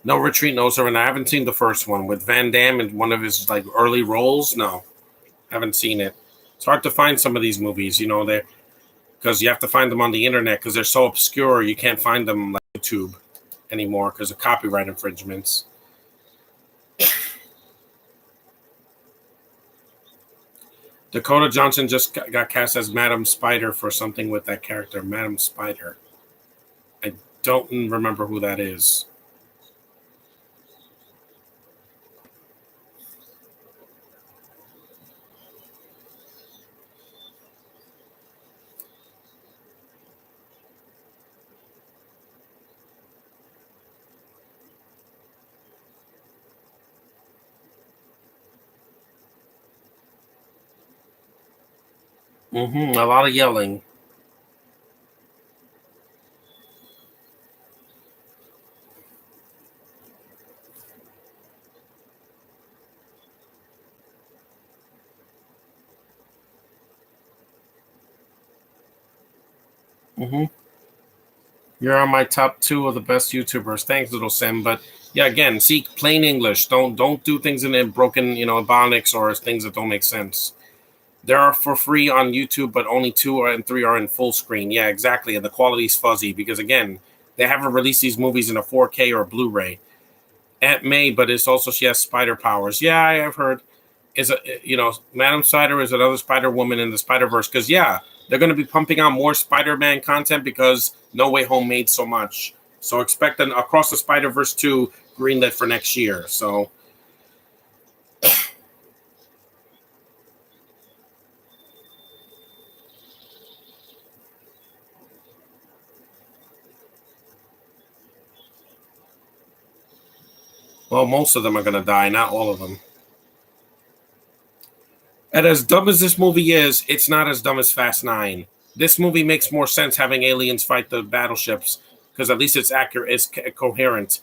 No Retreat, No Surrender. I haven't seen the first one with Van Damme in one of his like early roles. No, haven't seen it. It's hard to find some of these movies, they because you have to find them on the internet because they're so obscure you can't find them like YouTube anymore because of copyright infringements. Dakota Johnson just got cast as Madam Spider for something with that character, Madam Spider. I don't remember who that is. A lot of yelling. hmm You're on my top two of the best YouTubers. Thanks, little Sim. But yeah, again, see plain English. Don't do things in broken, Ebonics or things that don't make sense. They are for free on YouTube, but only two and three are in full screen. Yeah, exactly. And the quality's fuzzy because again, they haven't released these movies in a 4K or Blu-ray. Aunt May, but it's also she has spider powers. Yeah, I have heard. Is a Madam Spider is another Spider Woman in the Spider Verse because yeah, they're going to be pumping out more Spider-Man content because No Way Home made so much. So expect an Across the Spider Verse 2 greenlit for next year. So well, most of them are going to die, not all of them. And as dumb as this movie is, it's not as dumb as Fast Nine. This movie makes more sense having aliens fight the battleships because at least it's accurate, it's coherent.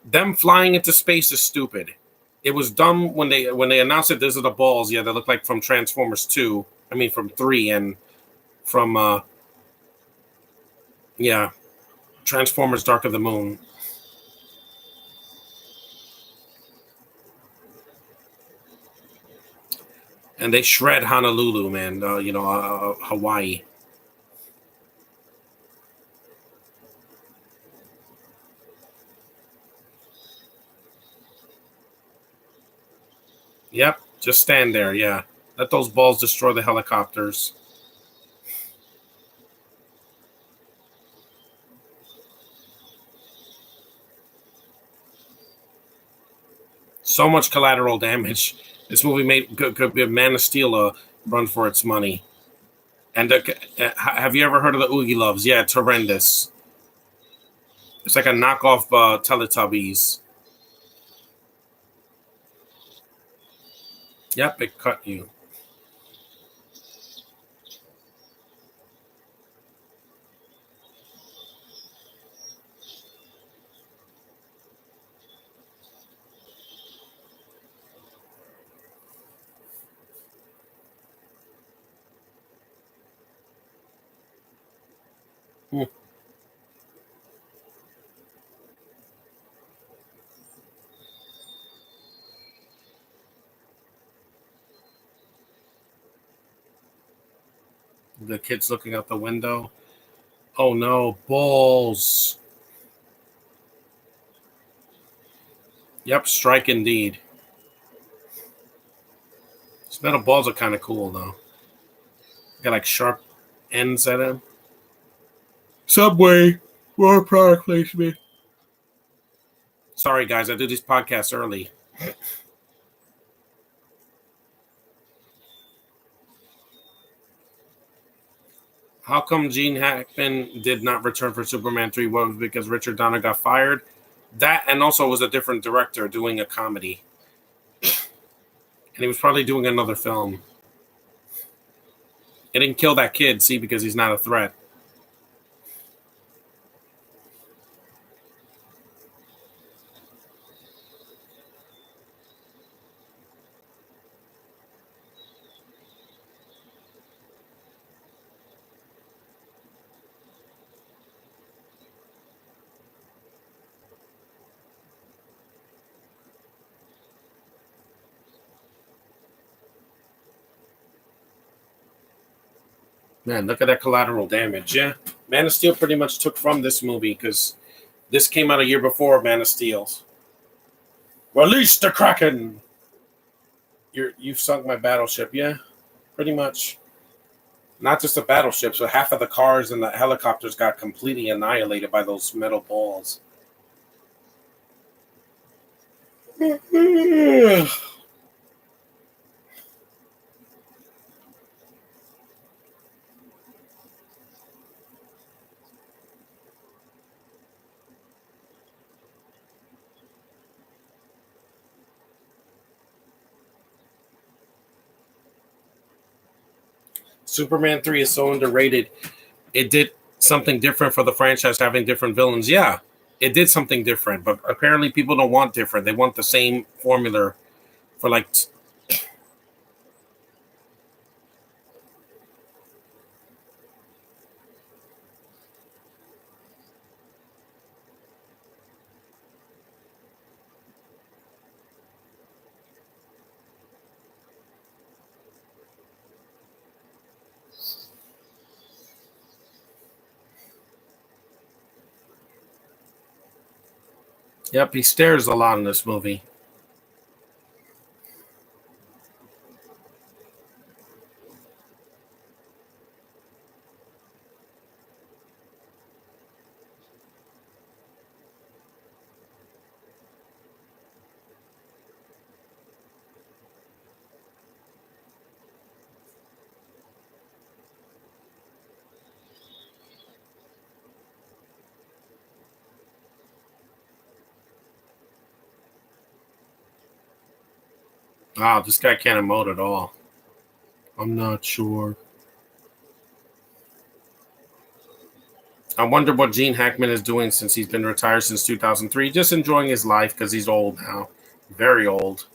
Them flying into space is stupid. It was dumb when they announced that these are the balls. Yeah, they look like from Transformers 2. I mean, from 3 and from yeah, Transformers: Dark of the Moon. And they shred Honolulu, man. Hawaii. Yep, just stand there. Yeah, let those balls destroy the helicopters. So much collateral damage. This movie could be a Man of Steel run for its money. And have you ever heard of the Oogie Loves? Yeah, it's horrendous. It's like a knockoff Teletubbies. Yep, it cut you. The kid's looking out the window. Oh no, balls. Yep, strike indeed. These metal balls are kind of cool though. Got like sharp ends at them. Subway, more product placement. Sorry guys, I do these podcasts early. How come Gene Hackman did not return for Superman 3? Well, because Richard Donner got fired. That, and also was a different director doing a comedy. And he was probably doing another film. It didn't kill that kid, see, because he's not a threat. Man, look at that collateral damage. Yeah. Man of Steel pretty much took from this movie because this came out a year before Man of Steel's. Release the Kraken! You've sunk my battleship, yeah? Pretty much. Not just the battleships, but half of the cars and the helicopters got completely annihilated by those metal balls. Superman 3 is so underrated. It did something different for the franchise, having different villains. Yeah, it did something different, but apparently people don't want different. They want the same formula for like. Yep, he stares a lot in this movie. Wow, this guy can't emote at all. I'm not sure. I wonder what Gene Hackman is doing since he's been retired since 2003. Just enjoying his life because he's old now. Very old.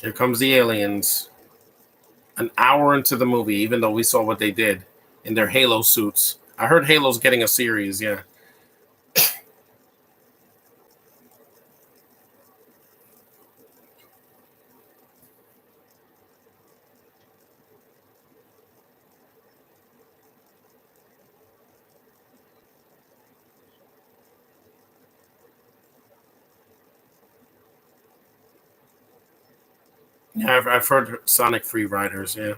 Here comes the aliens. An hour into the movie, even though we saw what they did in their Halo suits. I heard Halo's getting a series, yeah. Yeah, I've heard Sonic Free Riders, yeah.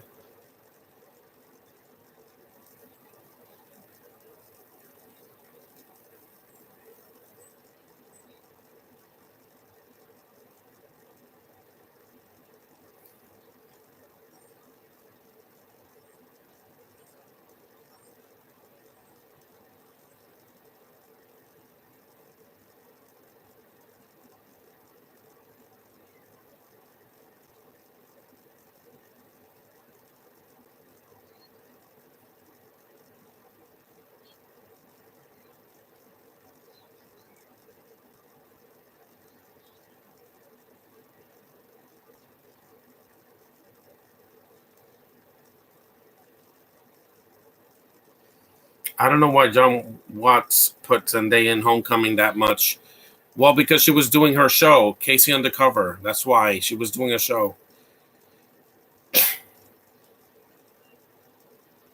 I don't know why John Watts put Zendaya in Homecoming that much. Well, because she was doing her show, Casey Undercover. That's why she was doing a show.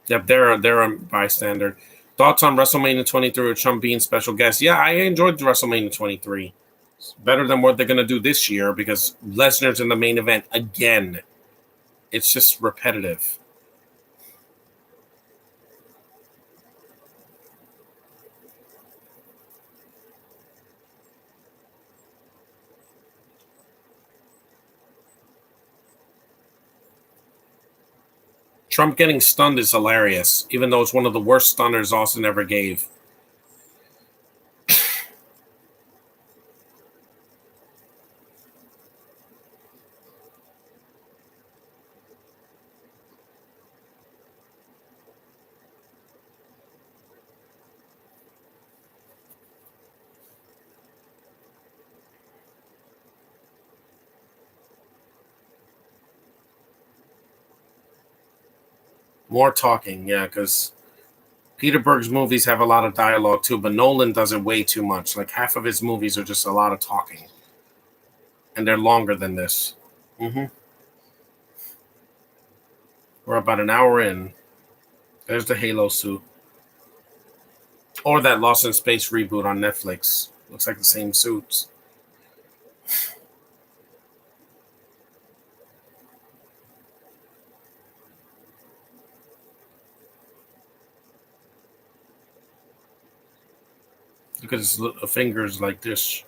Yep, they're a bystander. Thoughts on WrestleMania 23 with Trump being special guest? Yeah, I enjoyed WrestleMania 23. It's better than what they're gonna do this year because Lesnar's in the main event again. It's just repetitive. Trump getting stunned is hilarious, even though it's one of the worst stunners Austin ever gave. More talking, yeah, because Peter Berg's movies have a lot of dialogue too, but Nolan does it way too much. Like half of his movies are just a lot of talking, and they're longer than this. Hmm. We're about an hour in. There's the Halo suit, or that Lost in Space reboot on Netflix. Looks like the same suits. Look at his fingers like this.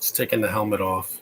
He's taking the helmet off.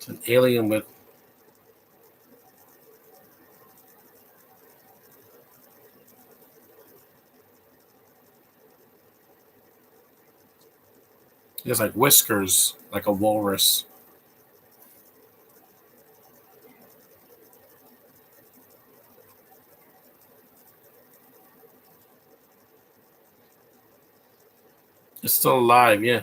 It's an alien with. He has like whiskers, like a walrus. It's still alive, yeah.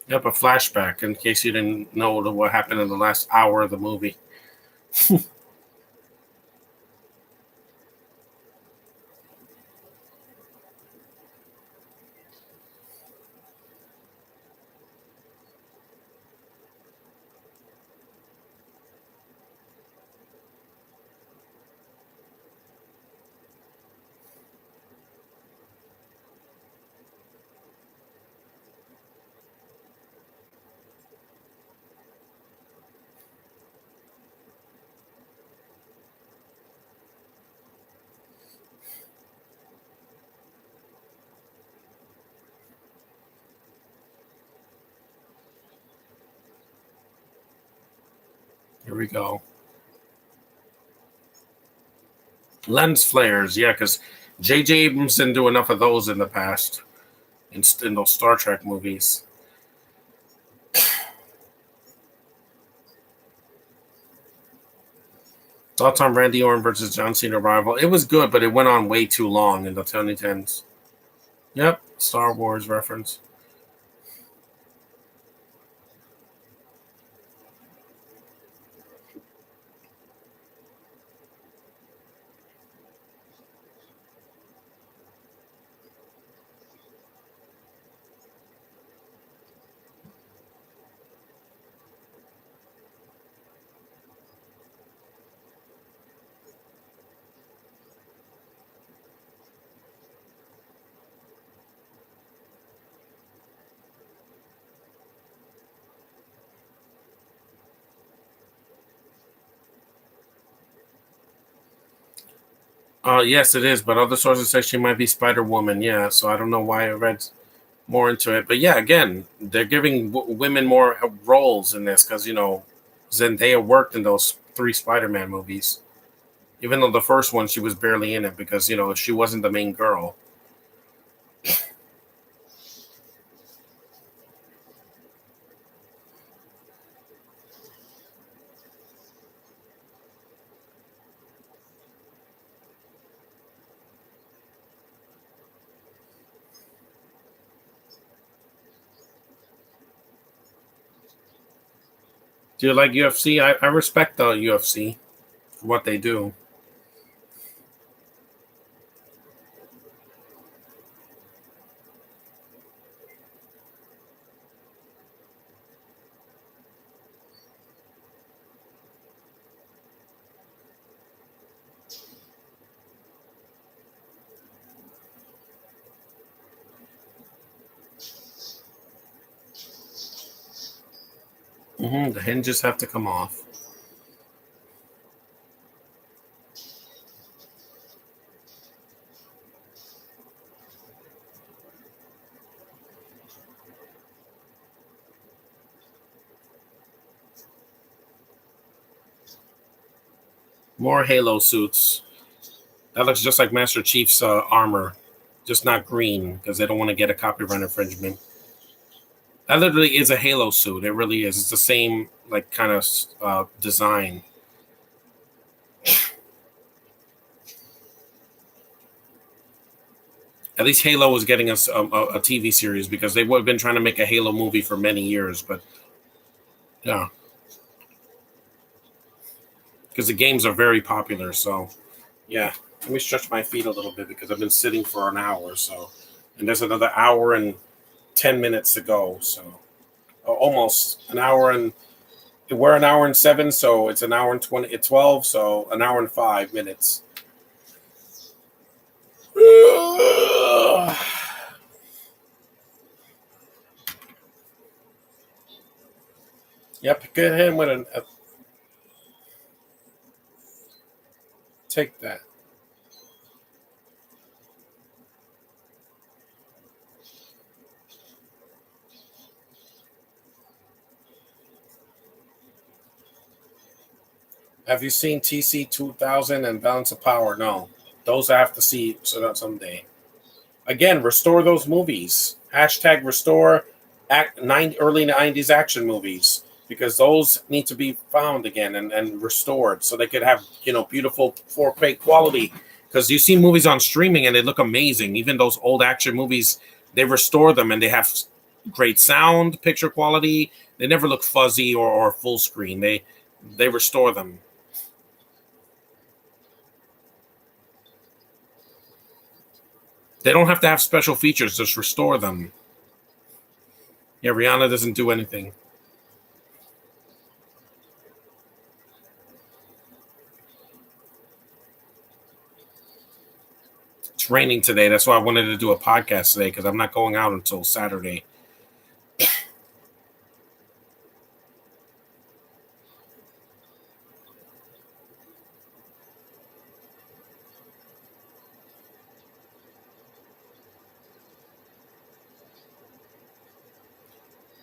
Yep, a flashback in case you didn't know what happened in the last hour of the movie. Here we go. Lens flares, yeah, because J.J. Abrams didn't do enough of those in the past in those Star Trek movies. Thoughts on Randy Orton versus John Cena rival? It was good, but it went on way too long in the 2010s. Yep, Star Wars reference. Yes, it is, but other sources say she might be Spider Woman. Yeah, so I don't know why I read more into it, but yeah, again, they're giving women more roles in this because Zendaya worked in those three Spider-Man movies, even though the first one she was barely in it because she wasn't the main girl. Do you like UFC? I respect the UFC for what they do. The hinges have to come off. More Halo suits. That looks just like Master Chief's armor, just not green because they don't want to get a copyright infringement. That literally is a Halo suit. It really is. It's the same like kind of design. At least Halo was getting us a TV series because they would have been trying to make a Halo movie for many years. But yeah, because the games are very popular. So yeah, let me stretch my feet a little bit because I've been sitting for an hour. So, and there's another hour and 10 minutes to go. So almost an hour and we're an hour and seven. So it's an hour and 12. So an hour and 5 minutes. Yep, get him with a take that. Have you seen TC 2000 and Balance of Power? No, those I have to see someday. Again, restore those movies. Hashtag restore early 90s action movies because those need to be found again and restored so they could have beautiful 4K quality. Because you see movies on streaming and they look amazing. Even those old action movies, they restore them and they have great sound, picture quality. They never look fuzzy or full screen. They restore them. They don't have to have special features, just restore them. Yeah, Rihanna doesn't do anything. It's raining today. That's why I wanted to do a podcast today because I'm not going out until Saturday.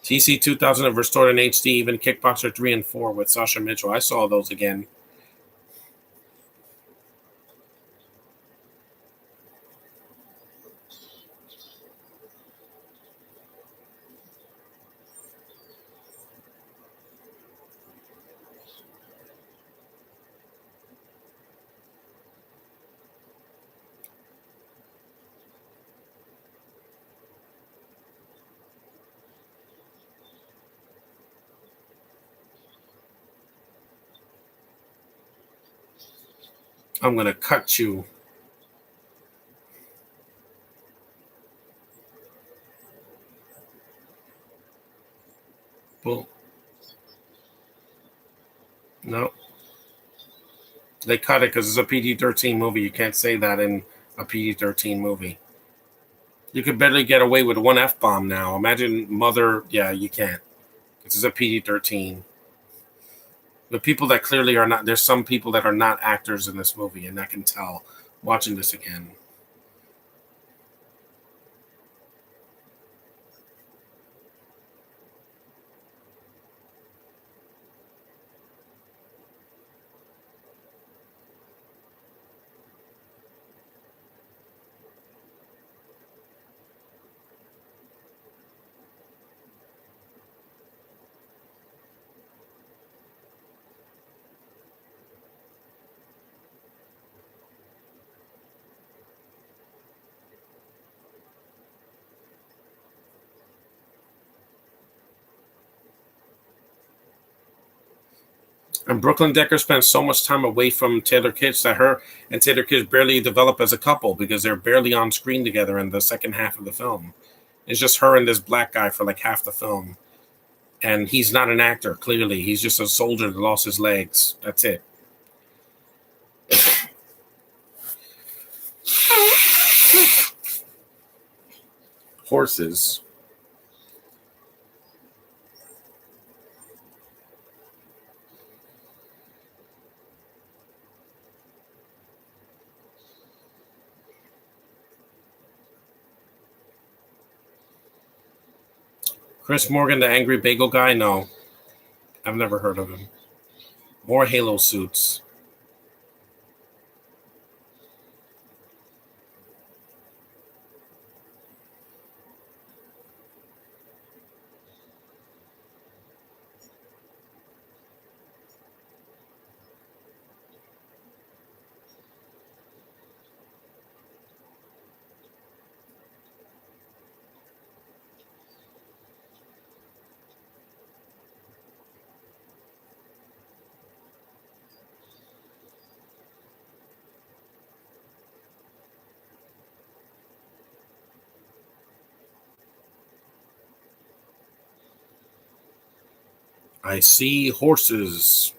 TC 2000 have restored in HD, even Kickboxer 3 and 4 with Sasha Mitchell. I saw those again. I'm going to cut you. Well, no. They cut it because it's a PG-13 movie. You can't say that in a PG-13 movie. You could barely get away with one F bomb now. Imagine Mother. Yeah, you can't. This is a PG-13. The people that clearly are not, there's some people that are not actors in this movie, and I can tell watching this again. And Brooklyn Decker spends so much time away from Taylor Kitsch that her and Taylor Kitsch barely develop as a couple because they're barely on screen together in the second half of the film. It's just her and this black guy for like half the film. And he's not an actor, clearly. He's just a soldier that lost his legs. That's it. Horses. Chris Morgan, the angry bagel guy? No, I've never heard of him. More Halo suits. I see horses.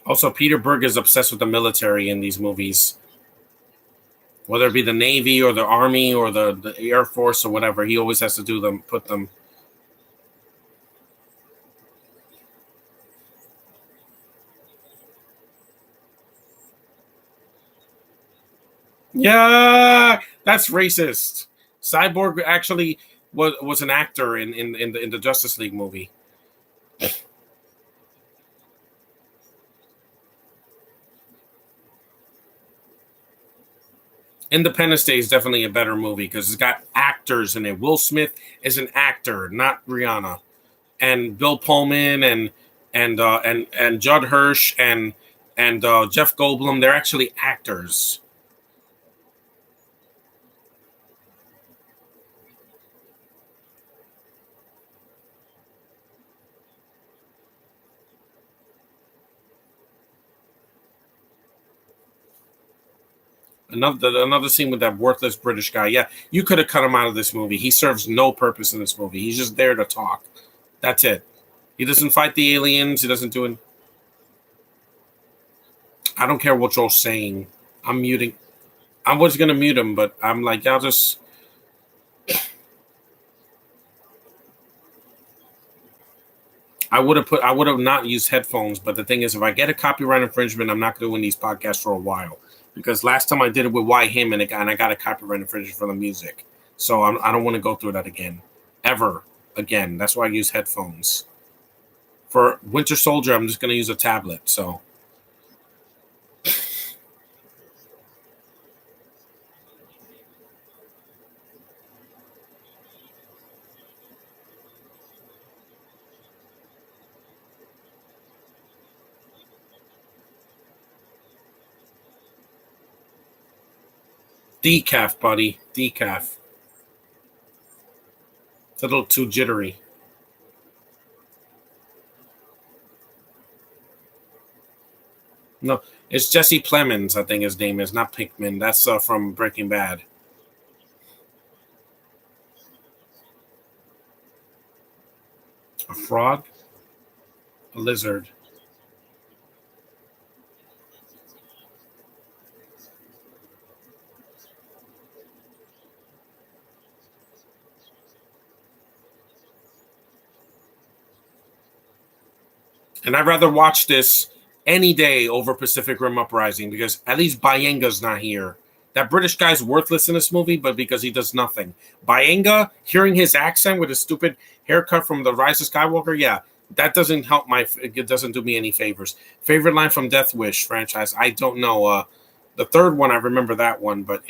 Also, Peter Berg is obsessed with the military in these movies. Whether it be the Navy or the Army or the Air Force or whatever, he always has to do them, put them. Yeah, that's racist. Cyborg actually was an actor in the Justice League movie. Independence Day is definitely a better movie because it's got actors in it. Will Smith is an actor, not Rihanna, and Bill Pullman and Judd Hirsch and Jeff Goldblum. They're actually actors. Another scene with that worthless British guy. Yeah, you could have cut him out of this movie. He serves no purpose in this movie. He's just there to talk. That's it. He doesn't fight the aliens. He doesn't do it. I don't care what you're saying. I'm muting. I was gonna mute him, but I'm like, y'all just. I would have not used headphones, but the thing is, if I get a copyright infringement, I'm not doing these podcasts for a while because last time I did it with Why Him and I got a copyright infringement for the music, so I don't want to go through that again, ever again. That's why I use headphones. For Winter Soldier, I'm just gonna use a tablet. So decaf, buddy, decaf. It's a little too jittery. No, it's Jesse Plemons, I think his name is, not Pinkman. That's from Breaking Bad. A frog, a lizard. And I'd rather watch this any day over Pacific Rim Uprising because at least Bayenga's not here. That British guy's worthless in this movie, but because he does nothing. Bayenga, hearing his accent with his stupid haircut from The Rise of Skywalker, yeah, that doesn't help it doesn't do me any favors. Favorite line from Death Wish franchise? I don't know. The third one, I remember that one, but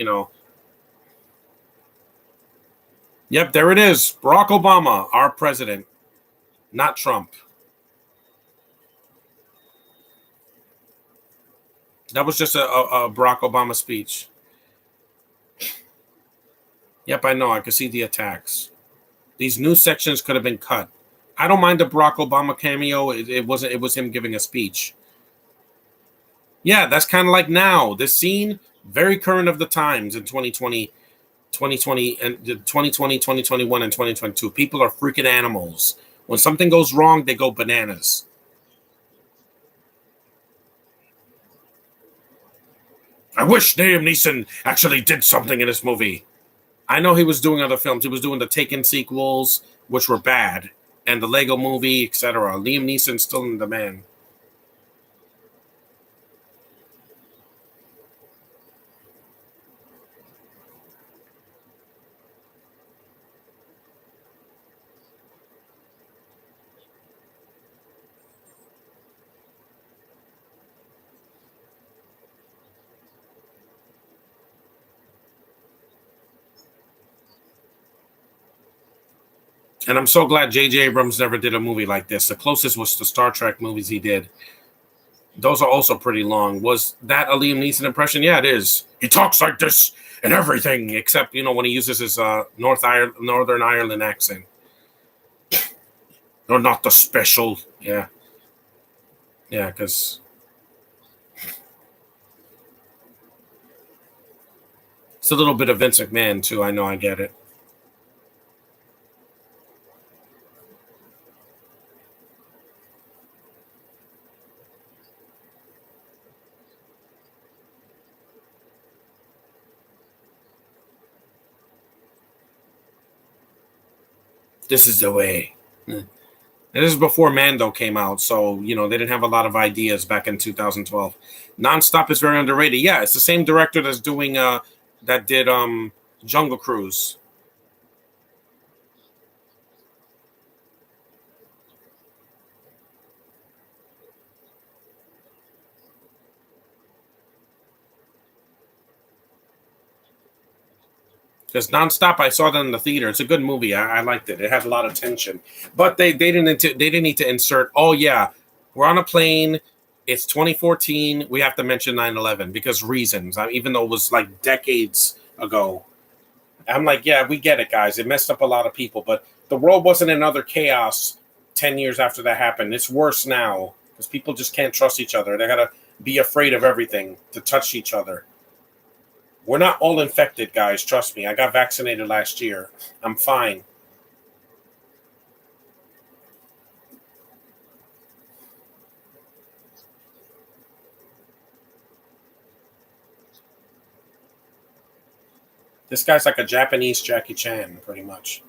yep, there it is. Barack Obama, our president, not Trump. That was just a Barack Obama speech. Yep, I know. I could see the attacks. These new sections could have been cut. I don't mind the Barack Obama cameo. It wasn't. It was him giving a speech. Yeah, that's kind of like now. This scene, very current of the times in 2020, 2020, and 2020, 2021, and 2022. People are freaking animals. When something goes wrong, they go bananas. I wish Liam Neeson actually did something in this movie. I know he was doing other films. He was doing the Taken sequels, which were bad, and the Lego movie, etc. Liam Neeson's still in demand. And I'm so glad J.J. Abrams never did a movie like this. The closest was the Star Trek movies he did. Those are also pretty long. Was that a Liam Neeson impression? Yeah, it is. He talks like this and everything, except when he uses his Northern Ireland accent. Or not the special. Yeah, yeah, because it's a little bit of Vince McMahon too. I know, I get it. This is the way. And this is before Mando came out, so they didn't have a lot of ideas back in 2012. Nonstop is very underrated. Yeah, it's the same director that's doing that did Jungle Cruise. Because Nonstop, I saw that in the theater. It's a good movie. I liked it. It had a lot of tension, but they didn't need to insert. Oh yeah, we're on a plane. It's 2014. We have to mention 9/11 because reasons. Even though it was like decades ago, I'm like, yeah, we get it, guys. It messed up a lot of people, but the world wasn't in utter chaos 10 years after that happened. It's worse now because people just can't trust each other. They gotta be afraid of everything to touch each other. We're not all infected, guys. Trust me. I got vaccinated last year. I'm fine. This guy's like a Japanese Jackie Chan, pretty much.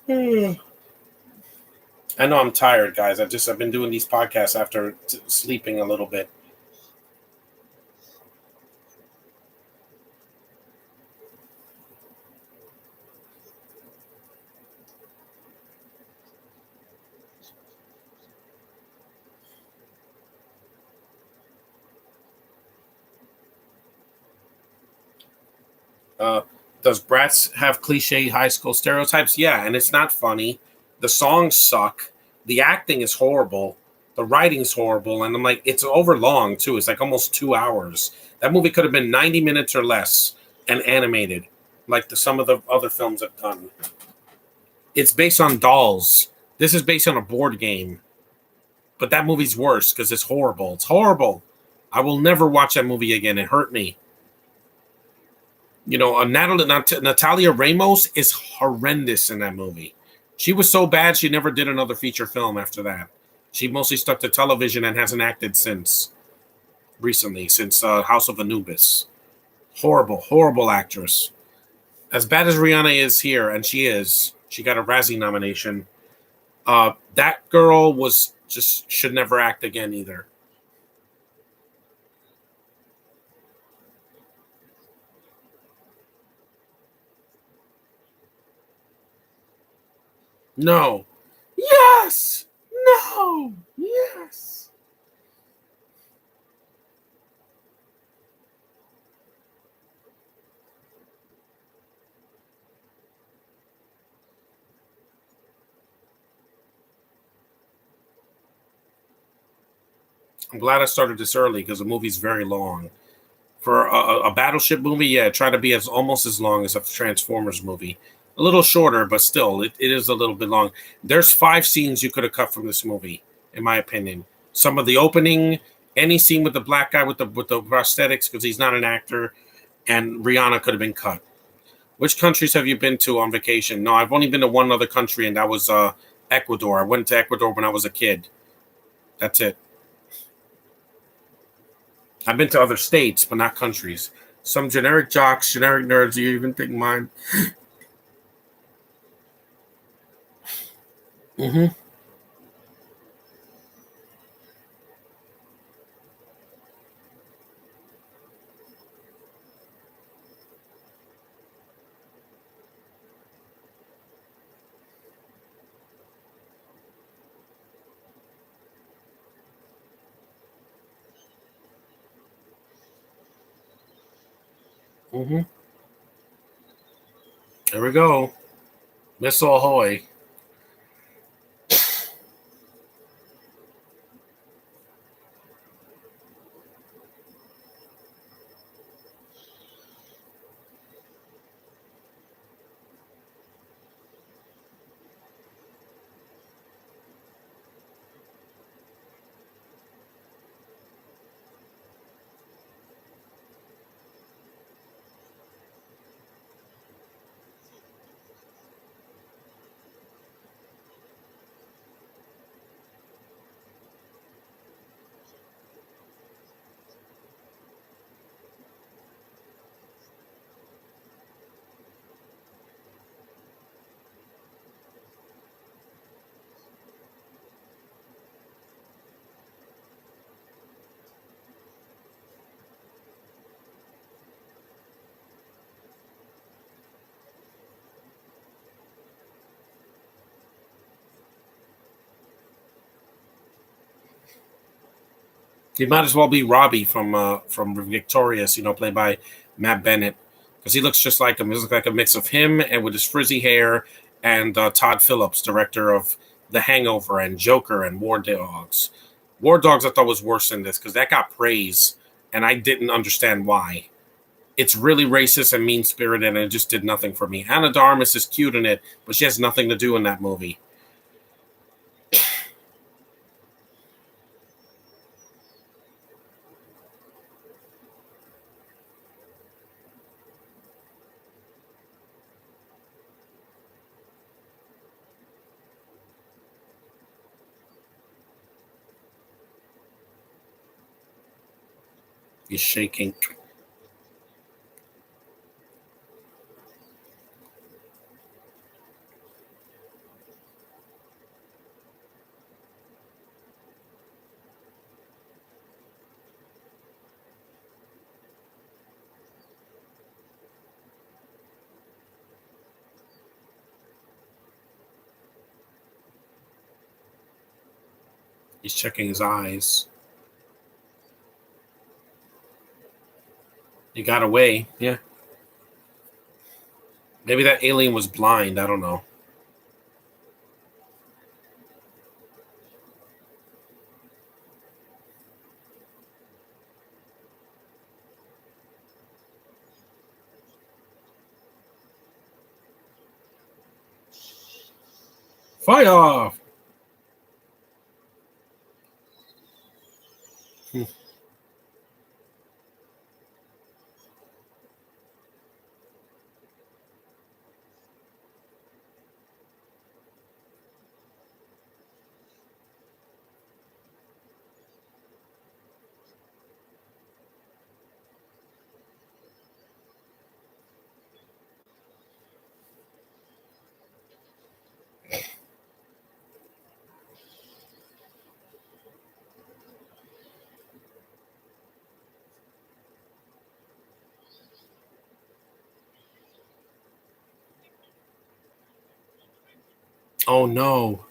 Hmm. I know I'm tired, guys. I've been doing these podcasts after sleeping a little bit. Uh, does Bratz have cliche high school stereotypes? Yeah, and it's not funny. The songs suck. The acting is horrible. The writing's horrible, and I'm like, it's over long too. It's like almost 2 hours. That movie could have been 90 minutes or less and animated. like some of the other films I've done. It's based on dolls. This is based on a board game, but that movie's worse because it's horrible. It's horrible. I will never watch that movie again. It hurt me. Natalia Ramos is horrendous in that movie. She was so bad she never did another feature film after that. She mostly stuck to television and hasn't acted since recently, since House of Anubis. Horrible, horrible actress. As bad as Rihanna is here, and she is, she got a Razzie nomination. That girl was just should never act again either. No. Yes. No. Yes. I'm glad I started this early because the movie's very long. For a Battleship movie, yeah, try to be as almost as long as a Transformers movie. A little shorter, but still, it is a little bit long. There's 5 scenes you could have cut from this movie, in my opinion. Some of the opening, any scene with the black guy with the prosthetics, because he's not an actor, and Rihanna could have been cut. Which countries have you been to on vacation? No, I've only been to one other country, and that was Ecuador. I went to Ecuador when I was a kid. That's it. I've been to other states, but not countries. Some generic jocks, generic nerds. Do you even think mine? Mm-hmm. Mm-hmm. There we go. Missile ahoy. He might as well be Robbie from Victorious, played by Matt Bennett, because he looks just like him. He looks like a mix of him and with his frizzy hair and Todd Phillips, director of The Hangover and Joker and War Dogs. War Dogs I thought was worse than this because that got praise and I didn't understand why. It's really racist and mean spirited and it just did nothing for me. Anna de Armas is cute in it, but she has nothing to do in that movie. He's shaking. He's checking his eyes. He got away. Yeah. Maybe that alien was blind. I don't know. Fire! Oh no.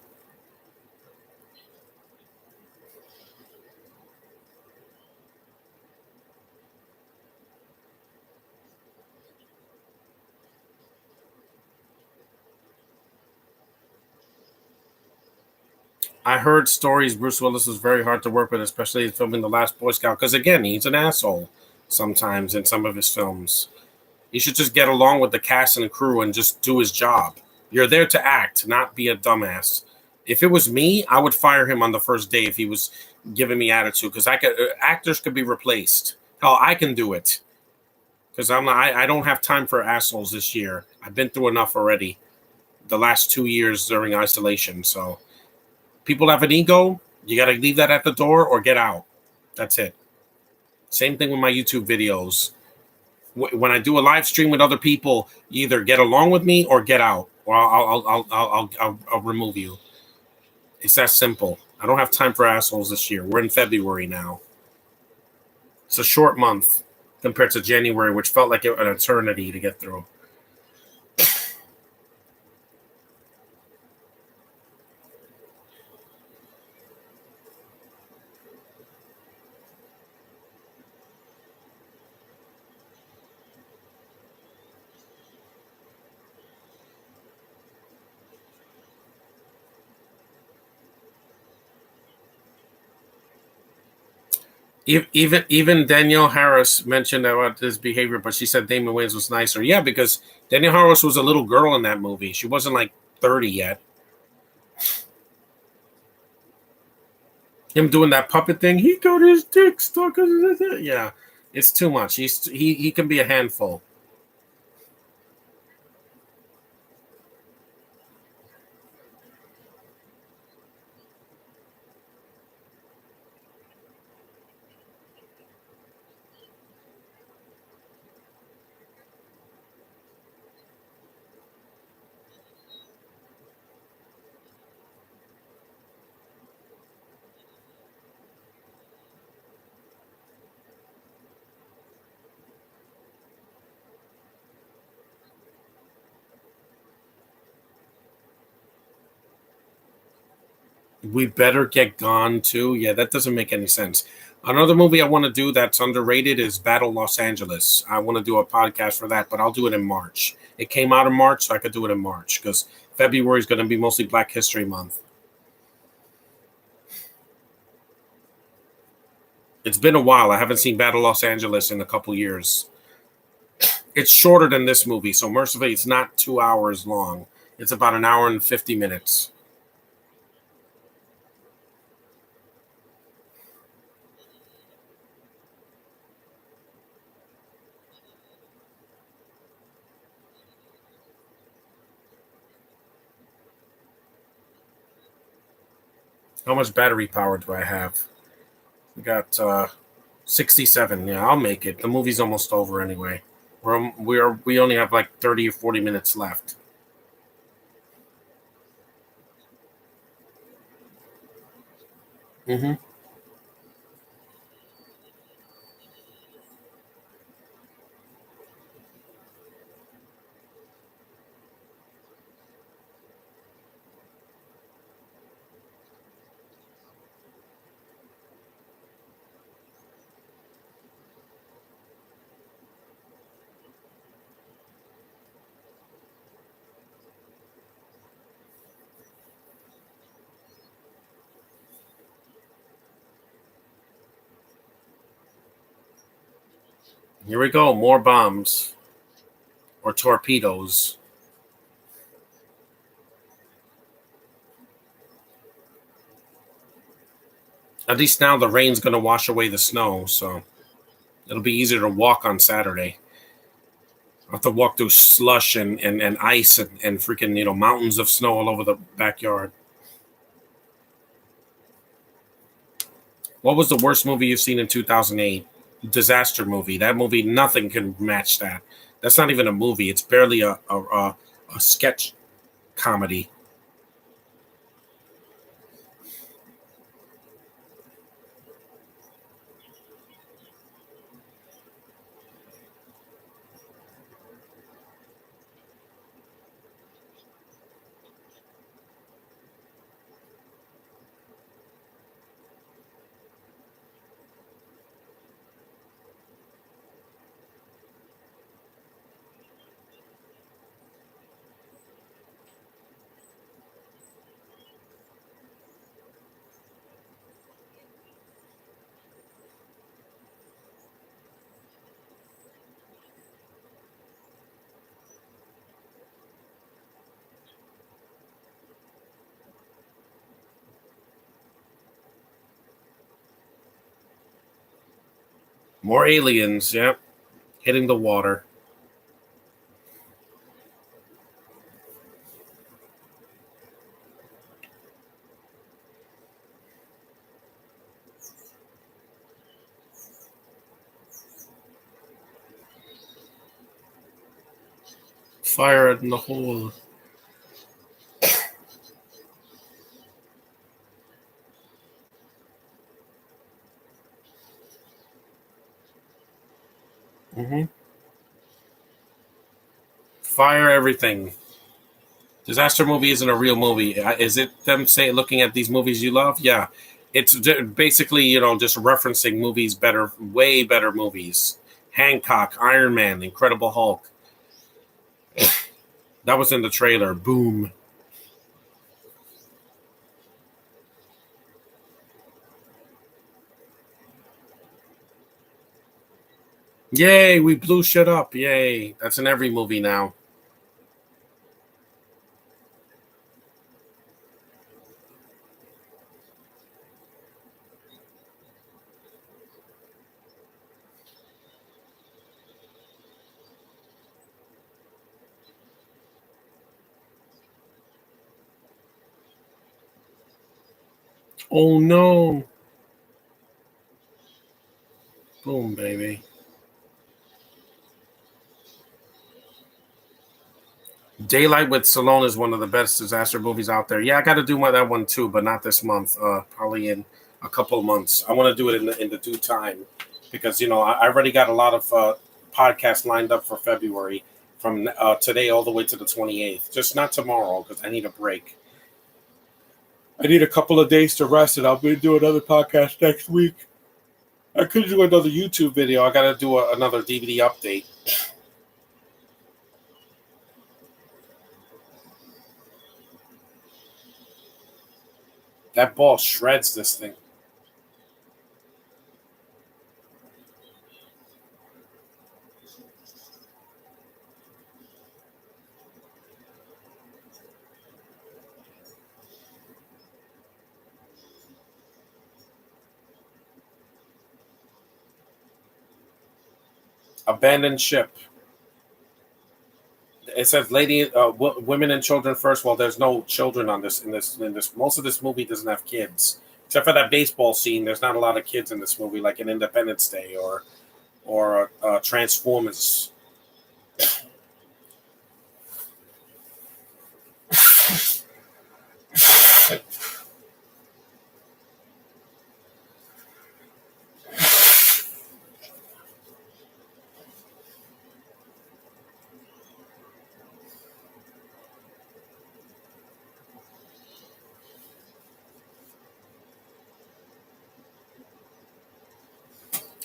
I heard stories Bruce Willis was very hard to work with, especially filming The Last Boy Scout, because again, he's an asshole sometimes in some of his films. He should just get along with the cast and crew and just do his job. You're there to act, not be a dumbass. If it was me, I would fire him on the first day if he was giving me attitude, because I could actors could be replaced. Hell, I can do it because I don't have time for assholes this year. I've been through enough already. The last 2 years during isolation, so people have an ego. You got to leave that at the door or get out. That's it. Same thing with my YouTube videos. When I do a live stream with other people, you either get along with me or get out, or I'll remove you. It's that simple. I don't have time for assholes this year. We're in February now. It's a short month compared to January, which felt like an eternity to get through. Even Danielle Harris mentioned about his behavior, but she said Damon Wayans was nicer. Yeah, because Danielle Harris was a little girl in that movie. She wasn't like 30 yet. Him doing that puppet thing, he got his dick stuck in his head. Yeah, it's too much. He can be a handful. We better get gone too. Yeah, that doesn't make any sense. Another movie I want to do that's underrated is Battle Los Angeles. I want to do a podcast for that, but I'll do it in March. It came out in March, so I could do it in March because February is going to be mostly Black History Month. It's been a while. I haven't seen Battle Los Angeles in a couple years. It's shorter than this movie, so mercifully, it's not 2 hours long. It's about an hour and 50 minutes. How much battery power do I have? We got 67. Yeah, I'll make it. The movie's almost over anyway. We only have like 30 or 40 minutes left. Hmm. Here we go. More bombs or torpedoes. At least now the rain's going to wash away the snow, so it'll be easier to walk on Saturday. I have to walk through slush and ice and freaking, mountains of snow all over the backyard. What was the worst movie you've seen in 2008? Disaster movie. That movie, nothing can match that. That's not even a movie. It's barely a sketch comedy. More aliens, yep, hitting the water. Fire in the hole. Hmm. Fire everything. Disaster movie isn't a real movie. Is it them say looking at these movies you love? Yeah, it's basically just referencing movies better, way better movies. Hancock, Iron Man, Incredible Hulk. That was in the trailer. Boom. Yay, we blew shit up. Yay. That's in every movie now. Oh no. Boom, baby. Daylight with Stallone is one of the best disaster movies out there. Yeah, I got to do that one too, but not this month. Probably in a couple of months. I want to do it in the due time because I already got a lot of podcasts lined up for February from today all the way to the 28th. Just not tomorrow because I need a break. I need a couple of days to rest, and I'll be doing another podcast next week. I could do another YouTube video. I got to do another DVD update. That ball shreds this thing. Abandoned ship. It says lady, women and children first. Well, there's no children on this in this. Most of this movie doesn't have kids, except for that baseball scene. There's not a lot of kids in this movie, like in Independence Day or Transformers.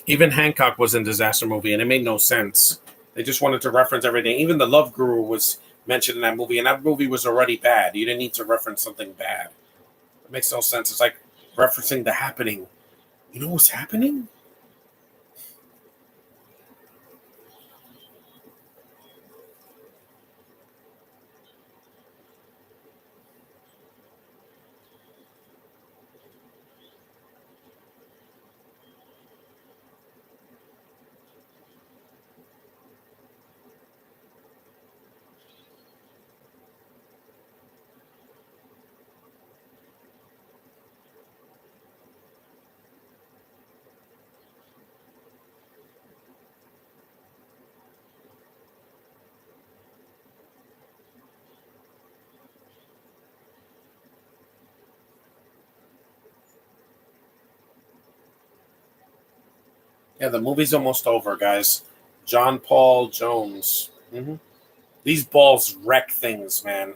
Even Hancock was in disaster movie, and it made no sense. They just wanted to reference everything. Even the Love Guru was mentioned in that movie, and that movie was already bad. You didn't need to reference something bad. It makes no sense. It's like referencing the happening. You know what's happening? Yeah, the movie's almost over, guys. John Paul Jones. These balls wreck things, man.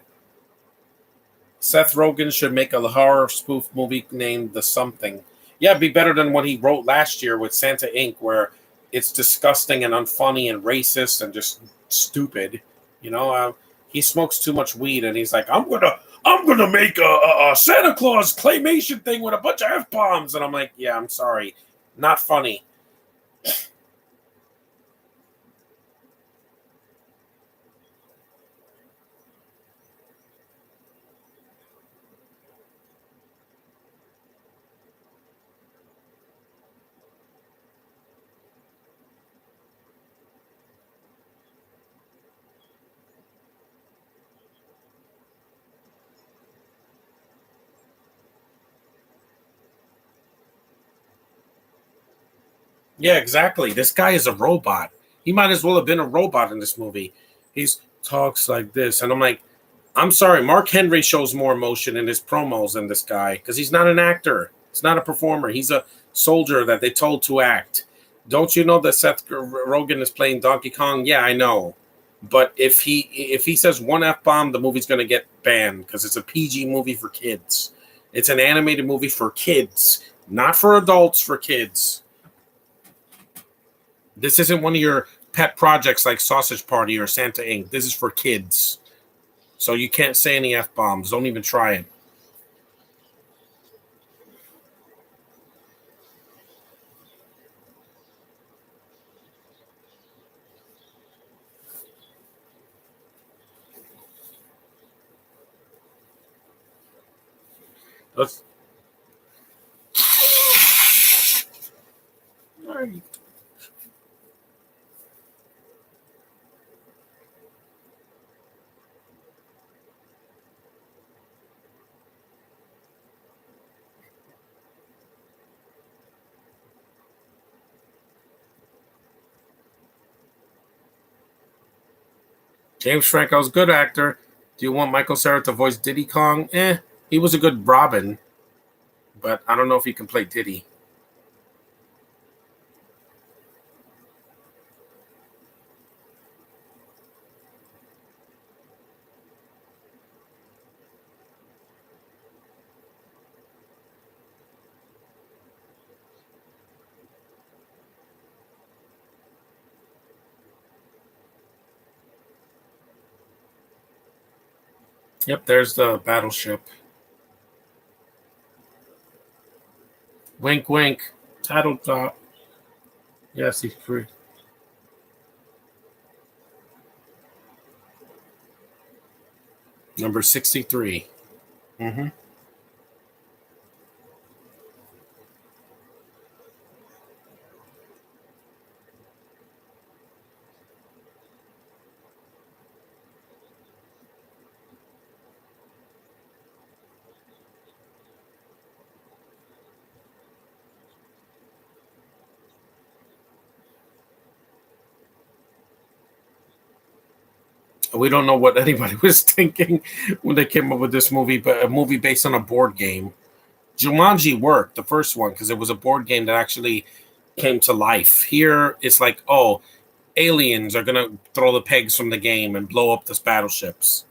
Seth Rogen should make a horror spoof movie named The Something. Yeah, it'd be better than what he wrote last year with Santa Inc., where it's disgusting and unfunny and racist and just stupid. You know, he smokes too much weed, and he's like, I'm gonna make a Santa Claus claymation thing with a bunch of f bombs, and I'm like, yeah, I'm sorry, not funny. Yeah, exactly. This guy is a robot. He might as well have been a robot in this movie. He's talks like this, and I'm like, I'm sorry, Mark Henry shows more emotion in his promos than this guy because he's not an actor. He's not a performer. He's a soldier that they told to act. Don't you know that Seth Rogen is playing Donkey Kong? Yeah, I know. But if he says one f bomb, the movie's going to get banned because it's a PG movie for kids. It's an animated movie for kids, not for adults. For kids. This isn't one of your pet projects like Sausage Party or Santa Inc. This is for kids. So you can't say any F bombs. Don't even try it. Let's, James Franco's good actor. Do you want Michael Cera to voice Diddy Kong? He was a good Robin, but I don't know if he can play Diddy. Yep, there's the Battleship. Wink, wink. Title top. Yes, he's free. Number 63. Mm-hmm. We don't know what anybody was thinking when they came up with this movie, but a movie based on a board game. Jumanji worked, the first one, because it was a board game that actually came to life. Here, it's like, oh, aliens are gonna throw the pegs from the game and blow up the battleships.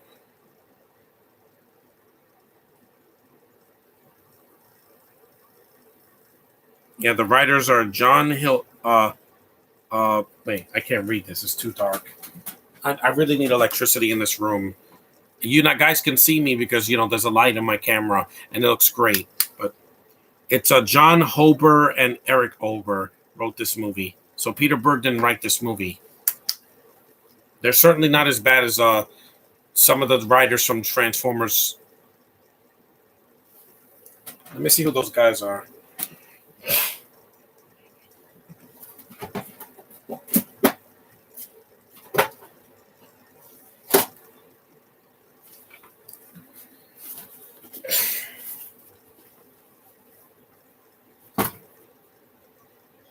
Yeah, the writers are John Hill. Wait, I can't read this. It's too dark. I really need electricity in this room. You know, guys can see me because there's a light in my camera and it looks great. But it's John Hober and Eric Ober wrote this movie. So Peter Berg didn't write this movie. They're certainly not as bad as some of the writers from Transformers. Let me see who those guys are.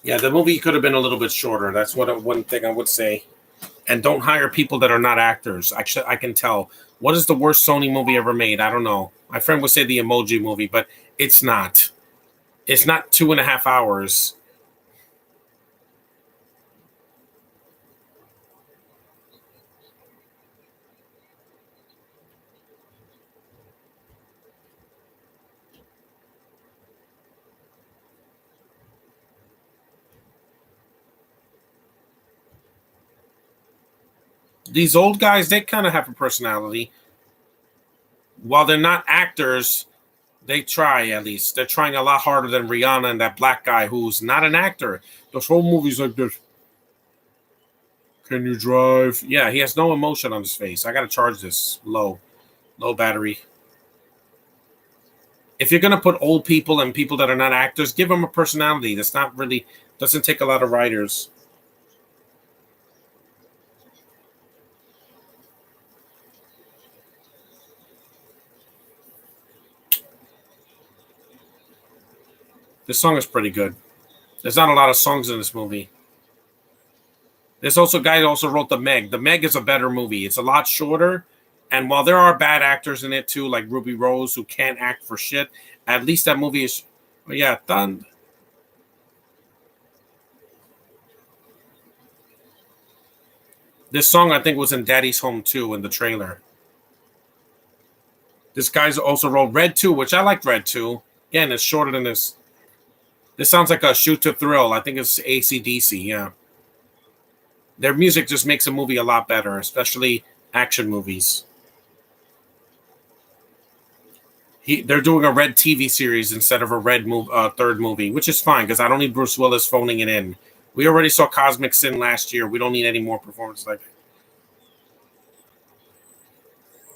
Yeah, the movie could have been a little bit shorter. That's one thing I would say. And don't hire people that are not actors. Actually, I can tell. What is the worst Sony movie ever made? I don't know. My friend would say the Emoji Movie, but it's not. It's not 2.5 hours. These old guys, they kind of have a personality. While they're not actors, they try at least. They're trying a lot harder than Rihanna and that black guy who's not an actor. This whole movie's like this. Can you drive? Yeah, he has no emotion on his face. I gotta charge this low battery. If you're gonna put old people and people that are not actors, give them a personality. That's not really doesn't take a lot of writers. This song is pretty good. There's not a lot of songs in this movie. There's also a guy who also wrote The Meg. The Meg is a better movie. It's a lot shorter. And while there are bad actors in it too, like Ruby Rose, who can't act for shit, at least that movie is, oh yeah, done. This song I think was in Daddy's Home too in the trailer. This guy's also wrote Red 2, which I liked Red 2. Again, it's shorter than this. This sounds like a Shoot to Thrill. I think it's AC/DC, yeah. Their music just makes a movie a lot better, especially action movies. They're doing a Red TV series instead of a Red third movie, which is fine because I don't need Bruce Willis phoning it in. We already saw Cosmic Sin last year. We don't need any more performances like that.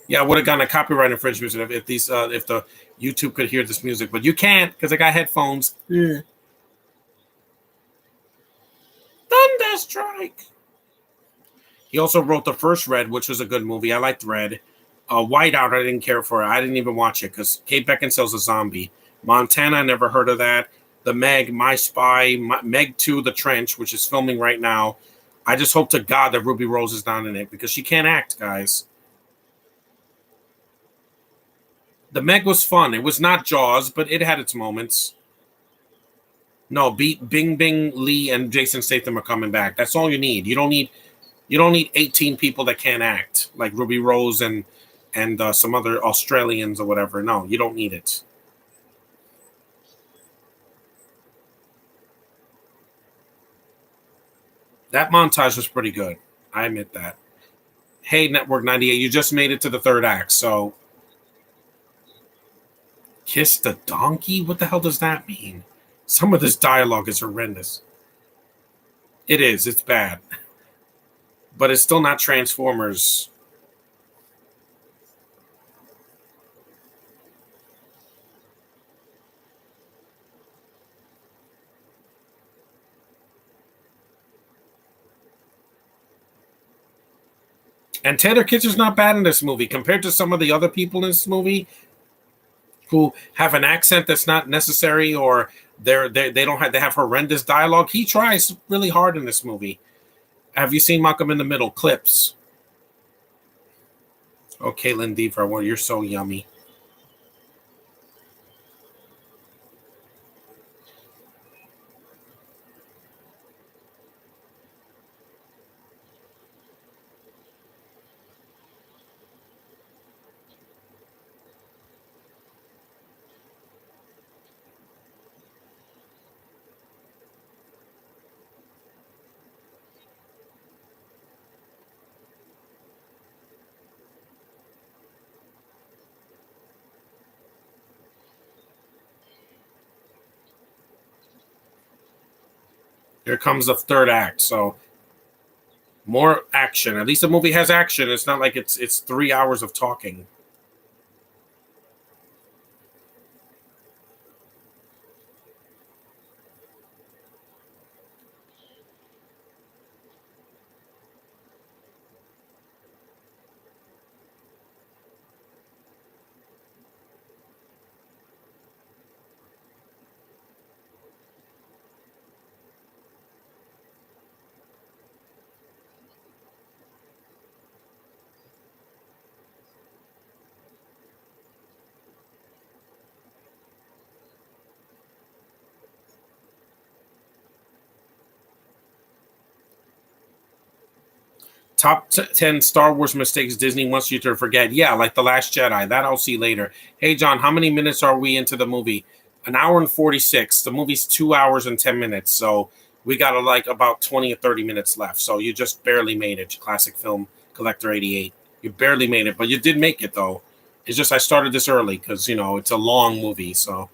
Yeah, I would have gotten a copyright infringement if the YouTube could hear this music, but you can't because I got headphones. Yeah. Thunderstrike. He also wrote the first Red, which was a good movie. I liked Red. Whiteout, I didn't care for it. I didn't even watch it because Kate Beckinsale's a zombie. Montana, never heard of that. The Meg, My Spy, Meg 2, The Trench, which is filming right now. I just hope to God that Ruby Rose is not in it because she can't act, guys. The Meg was fun. It was not Jaws, but it had its moments. No, Bing Bing Lee and Jason Statham are coming back. That's all you need. You don't need 18 people that can't act like Ruby Rose and some other Australians or whatever. No, you don't need it. That montage was pretty good. I admit that. Hey, Network 98, you just made it to the third act. So, kiss the donkey? What the hell does that mean? Some of this dialogue is horrendous. It is. It's bad. But it's still not Transformers. And Taylor Kitsch's not bad in this movie compared to some of the other people in this movie who have an accent that's not necessary or they have horrendous dialogue. He tries really hard in this movie. Have you seen Malcolm in the Middle clips? Oh, Caitlin Deaver, well, you're so yummy. Here comes the third act. So more action. At least the movie has action. It's not like it's 3 hours of talking. Top 10 Star Wars mistakes Disney wants you to forget. Yeah, like The Last Jedi. That I'll see later. Hey, John, how many minutes are we into the movie? An hour and 46. The movie's 2 hours and 10 minutes. So we got like about 20 or 30 minutes left. So you just barely made it. Classic film Collector 88. You barely made it, but you did make it though. It's just I started this early because it's a long movie, so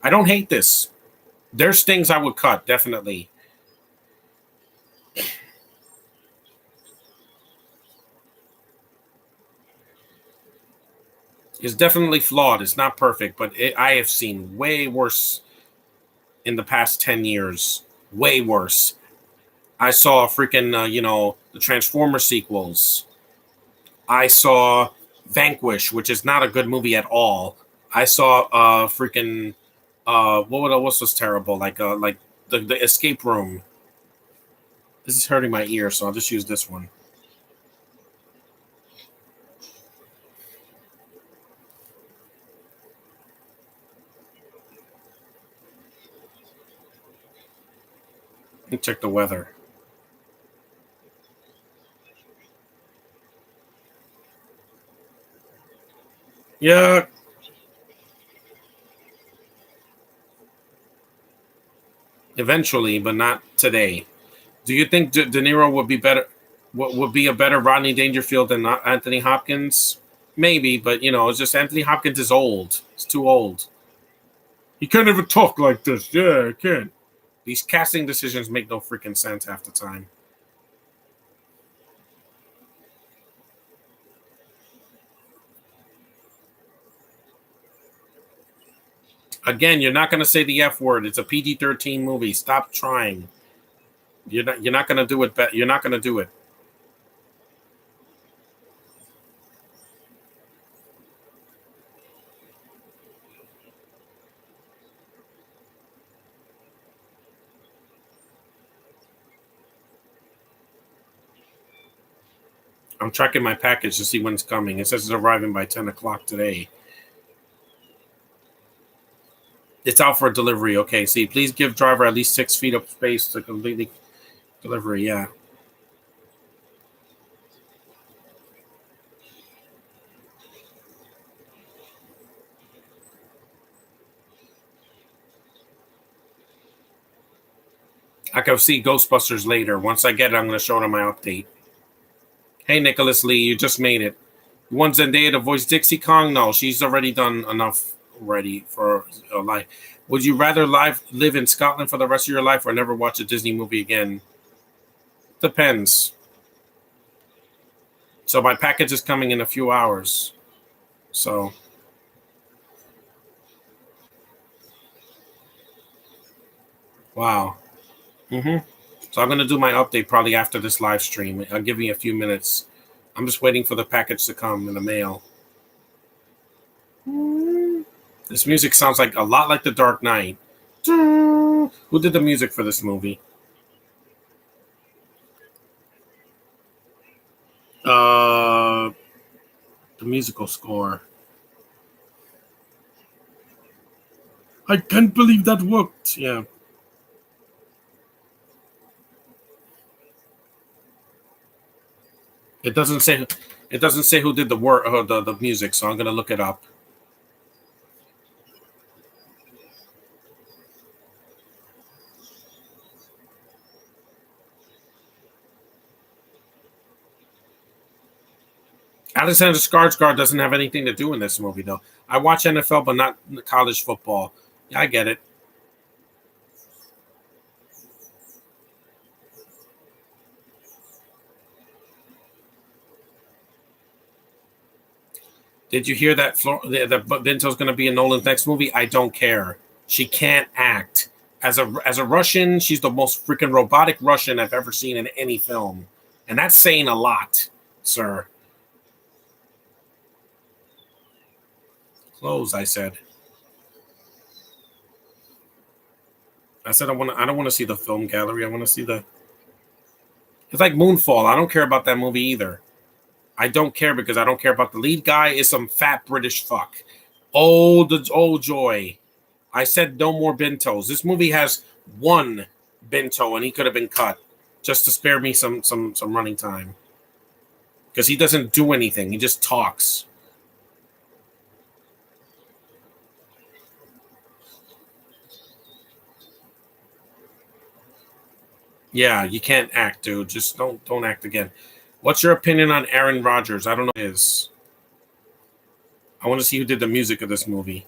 I don't hate this. There's things I would cut, definitely. It's definitely flawed. It's not perfect, but I have seen way worse in the past 10 years. Way worse. I saw freaking, the Transformer sequels. I saw Vanquish, which is not a good movie at all. I saw freaking what's this terrible? Like the Escape Room. This is hurting my ear, so I'll just use this one. Let me check the weather. Yeah, eventually, but not today. Do you think De Niro would be better? What would be a better Rodney Dangerfield than Anthony Hopkins? Maybe, but it's just Anthony Hopkins is old. It's too old. He can't even talk like this. Yeah, I can't. These casting decisions make no freaking sense half the time. Again, you're not going to say the F word. It's a PG-13 movie. Stop trying. You're not going to do it. You're not going to do it. I'm tracking my package to see when it's coming. It says it's arriving by 10 o'clock today. It's out for delivery. Okay, see, please give driver at least 6 feet of space to completely delivery. Yeah. I can see Ghostbusters later. Once I get it, I'm going to show it on my update. Hey, Nicholas Lee, you just made it. You want Zendaya to voice Dixie Kong? No, she's already done enough already for a life. Would you rather live in Scotland for the rest of your life or never watch a Disney movie again? Depends. So my package is coming in a few hours. So, wow. So I'm going to do my update probably after this live stream. I'll give me a few minutes. I'm just waiting for the package to come in the mail. This music sounds like a lot like The Dark Knight. Who did the music for this movie? Uh, the musical score. I can't believe that worked. Yeah. It doesn't say. It doesn't say who did the work, the music. So I'm gonna look it up. Alexander Skarsgård doesn't have anything to do in this movie, though. I watch NFL, but not college football. Yeah, I get it. Did you hear that that Binto's going to be in Nolan's next movie? I don't care. She can't act. As a Russian, she's the most freaking robotic Russian I've ever seen in any film, and that's saying a lot, sir. Close, I said. I said I want. I don't want to see the film gallery. I want to see the. It's like Moonfall. I don't care about that movie either. I don't care because I don't care about the lead guy. Is some fat British fuck. Oh joy. I said no more Bentos. This movie has one Bento, and he could have been cut just to spare me some running time because he doesn't do anything. He just talks. Yeah, you can't act, dude. Just don't act again. What's your opinion on Aaron Rodgers? I don't know who it is. I want to see who did the music of this movie.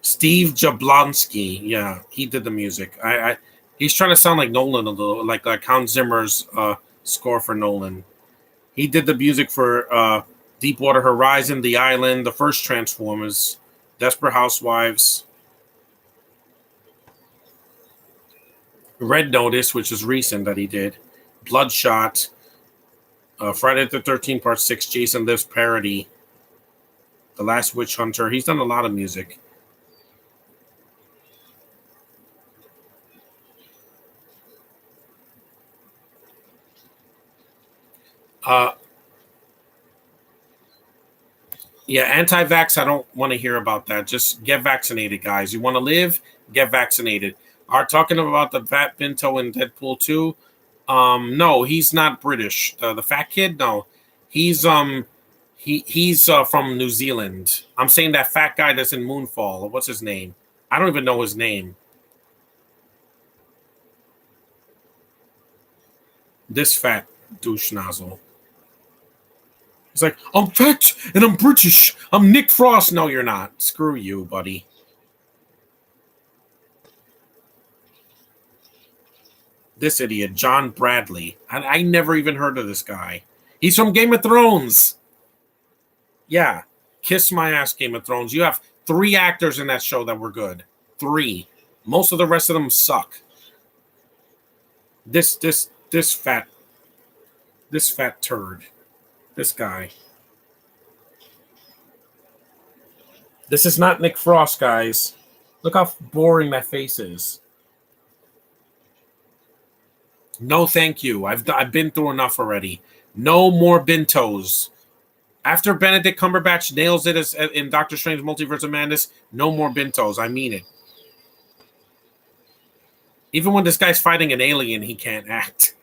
Steve Jablonsky. Yeah, he did the music. He's trying to sound like Nolan a little, like Hans Zimmer's score for Nolan. He did the music for Deepwater Horizon, The Island, the first Transformers, Desperate Housewives, Red Notice, which is recent that he did, Bloodshot, Friday the 13th Part 6, Jason Lives parody, The Last Witch Hunter. He's done a lot of music. Uh, yeah, anti-vax. I don't want to hear about that. Just get vaccinated, guys. You want to live? Get vaccinated. Are talking about the Vat Pinto in Deadpool 2? No, he's not British. The fat kid, no, he's he's from New Zealand. I'm saying that fat guy that's in Moonfall. What's his name? I don't even know his name. This fat douche nozzle. He's like, I'm fat and I'm British. I'm Nick Frost. No, you're not. Screw you, buddy. This idiot, John Bradley. I never even heard of this guy. He's from Game of Thrones. Yeah, kiss my ass, Game of Thrones. You have three actors in that show that were good. Three. Most of the rest of them suck. This fat turd. This guy. This is not Nick Frost, guys. Look how boring that face is. No, thank you. I've been through enough already. No more Bintos. After Benedict Cumberbatch nails it as in Doctor Strange Multiverse of Madness, no more Bintos. I mean it. Even when this guy's fighting an alien, he can't act.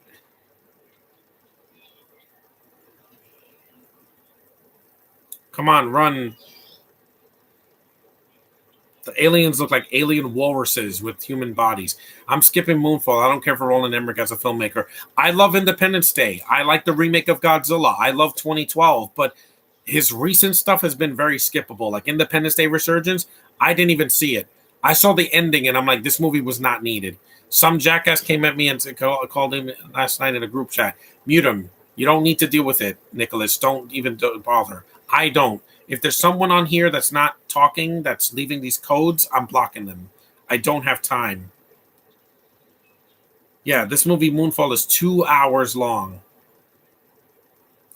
Come on, run. The aliens look like alien walruses with human bodies. I'm skipping Moonfall. I don't care for Roland Emmerich as a filmmaker. I love Independence Day. I like the remake of Godzilla. I love 2012, but his recent stuff has been very skippable. Like Independence Day Resurgence, I didn't even see it. I saw the ending and I'm like, this movie was not needed. Some jackass came at me and called him last night in a group chat. Mute him. You don't need to deal with it, Nicholas. Don't even bother. I don't. If there's someone on here that's not talking, that's leaving these codes, I'm blocking them. I don't have time. Yeah, this movie Moonfall is 2 hours long.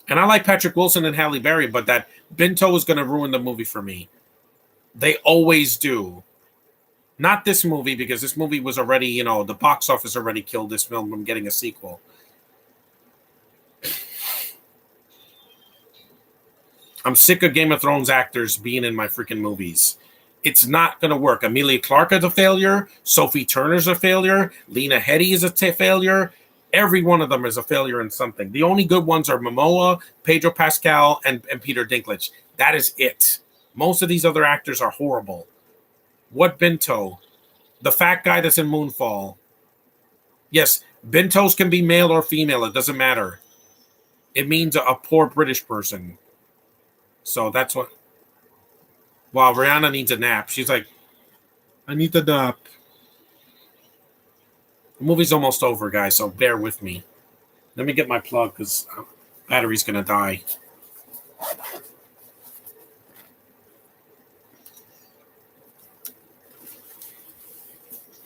And I like Patrick Wilson and Halle Berry, but that Binto is going to ruin the movie for me. They always do. Not this movie, because this movie was already, the box office already killed this film from getting a sequel. I'm sick of Game of Thrones actors being in my freaking movies. It's not going to work. Amelia Clark is a failure. Sophie Turner's a failure. Lena Headey is a failure. Every one of them is a failure in something. The only good ones are Momoa, Pedro Pascal, and Peter Dinklage. That is it. Most of these other actors are horrible. What Binto? The fat guy that's in Moonfall. Yes, Bintos can be male or female. It doesn't matter. It means a poor British person. So that's what. Wow, Rihanna needs a nap. She's like, I need the nap. The movie's almost over, guys, so bear with me. Let me get my plug because battery's going to die.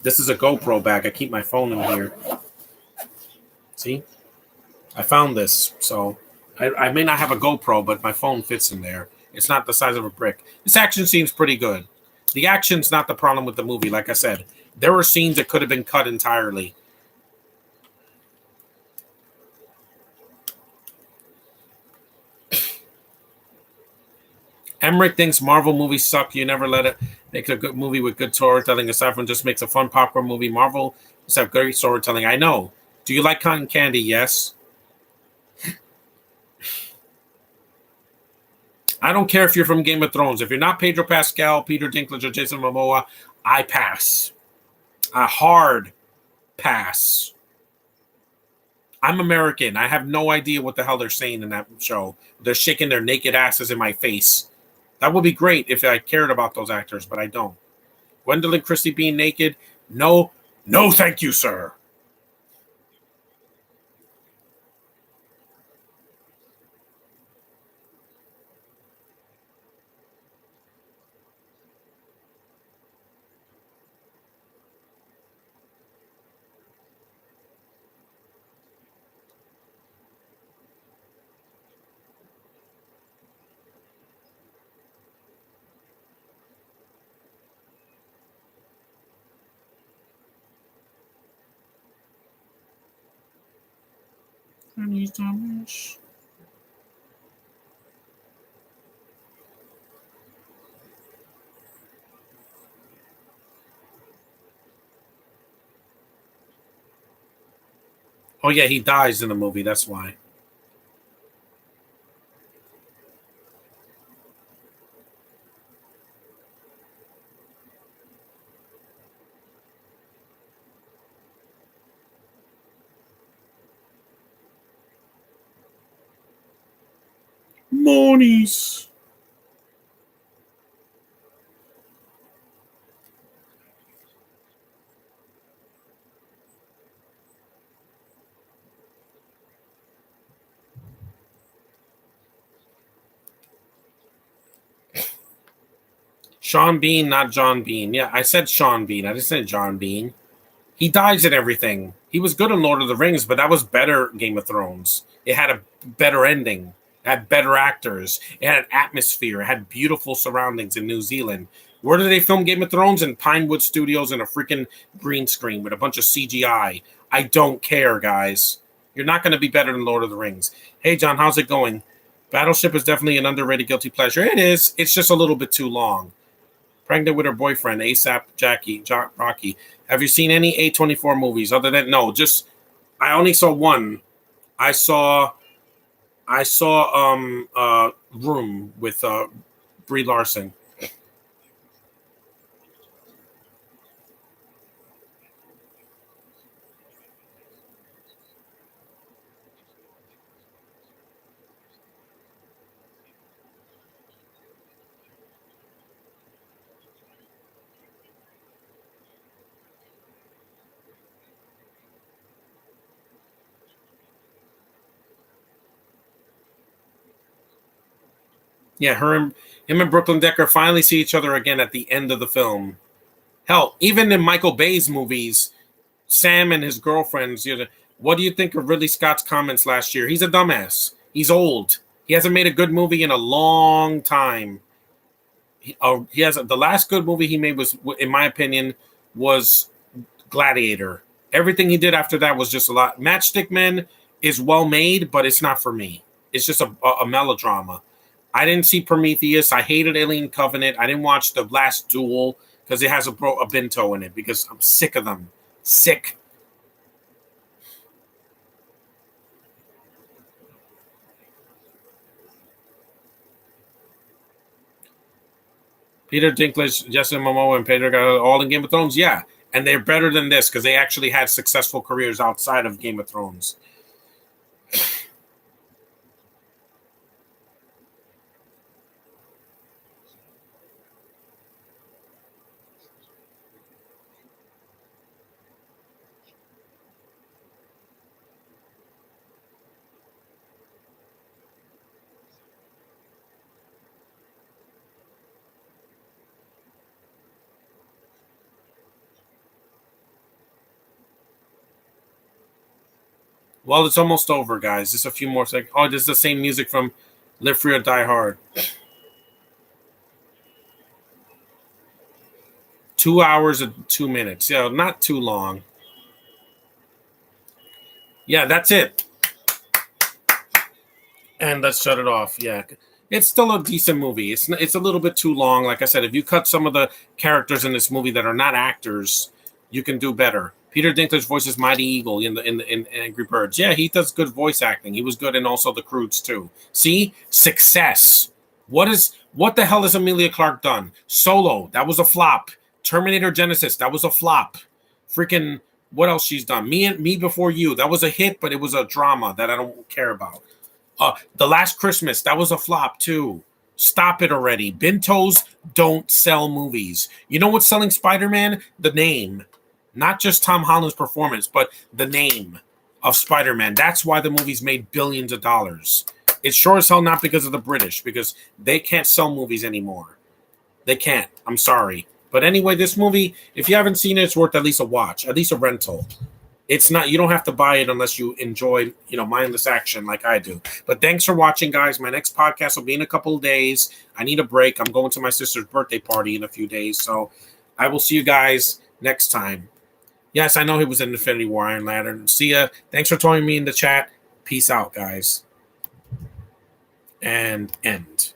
This is a GoPro bag. I keep my phone in here. See? I found this, so I may not have a GoPro, but my phone fits in there. It's not the size of a brick. This action seems pretty good. The action's not the problem with the movie, like I said. There were scenes that could have been cut entirely. Emmerich thinks Marvel movies suck. You never let it make a good movie with good storytelling. Aside from just makes a fun popcorn movie, Marvel must have great storytelling. I know. Do you like cotton candy? Yes. I don't care if you're from Game of Thrones. If you're not Pedro Pascal, Peter Dinklage, or Jason Momoa, I pass. A hard pass. I'm American. I have no idea what the hell they're saying in that show. They're shaking their naked asses in my face. That would be great if I cared about those actors, but I don't. Gwendolyn Christie being naked? No, no, thank you, sir. Oh yeah, he dies in the movie. That's why. Monies. Sean Bean, not John Bean. Yeah, I said Sean Bean. I didn't say John Bean. He dies in everything. He was good in Lord of the Rings, but that was better Game of Thrones. It had a better ending. It had better actors. It had an atmosphere. It had beautiful surroundings in New Zealand. Where did they film Game of Thrones? In Pinewood Studios in a freaking green screen with a bunch of CGI. I don't care, guys. You're not going to be better than Lord of the Rings. Hey, John, how's it going? Battleship is definitely an underrated guilty pleasure. It is. It's just a little bit too long. Pregnant with her boyfriend, ASAP Rocky. Have you seen any A24 movies other than no? Just I only saw one. I saw Room with Brie Larson. Yeah, him and Brooklyn Decker finally see each other again at the end of the film. Hell, even in Michael Bay's movies, Sam and his girlfriends. What do you think of Ridley Scott's comments last year? He's a dumbass. He's old. He hasn't made a good movie in a long time. He has the last good movie he made was, in my opinion, was Gladiator. Everything he did after that was just a lot. Matchstick Men is well made, but it's not for me. It's just a melodrama. I didn't see Prometheus. I hated Alien Covenant. I didn't watch The Last Duel because it has a bento in it because I'm sick of them. Sick. Peter Dinklage, Jason Momoa, and Pedro got all in Game of Thrones. Yeah, and they're better than this because they actually had successful careers outside of Game of Thrones. Well, it's almost over, guys. Just a few more seconds. Oh, this is the same music from Live Free or Die Hard. 2 hours and 2 minutes. Yeah, not too long. Yeah, that's it. And let's shut it off. Yeah, it's still a decent movie. It's a little bit too long. Like I said, if you cut some of the characters in this movie that are not actors, you can do better. Peter Dinklage voices Mighty Eagle in Angry Birds. Yeah, he does good voice acting. He was good in also The Croods too. See, success. What the hell has Emilia Clarke done? Solo, that was a flop. Terminator Genesis, that was a flop. Freaking, what else she's done? Me Before You, that was a hit, but it was a drama that I don't care about. The Last Christmas, that was a flop too. Stop it already. Bentos don't sell movies. You know what's selling Spider-Man? The name. Not just Tom Holland's performance, but the name of Spider-Man. That's why the movie's made billions of dollars. It's sure as hell not because of the British, because they can't sell movies anymore. They can't. I'm sorry. But anyway, this movie, if you haven't seen it, it's worth at least a watch, at least a rental. It's not, you don't have to buy it unless you enjoy, mindless action like I do. But thanks for watching, guys. My next podcast will be in a couple of days. I need a break. I'm going to my sister's birthday party in a few days. So I will see you guys next time. Yes, I know he was in Infinity War Iron Lantern. See ya. Thanks for joining me in the chat. Peace out, guys. And end.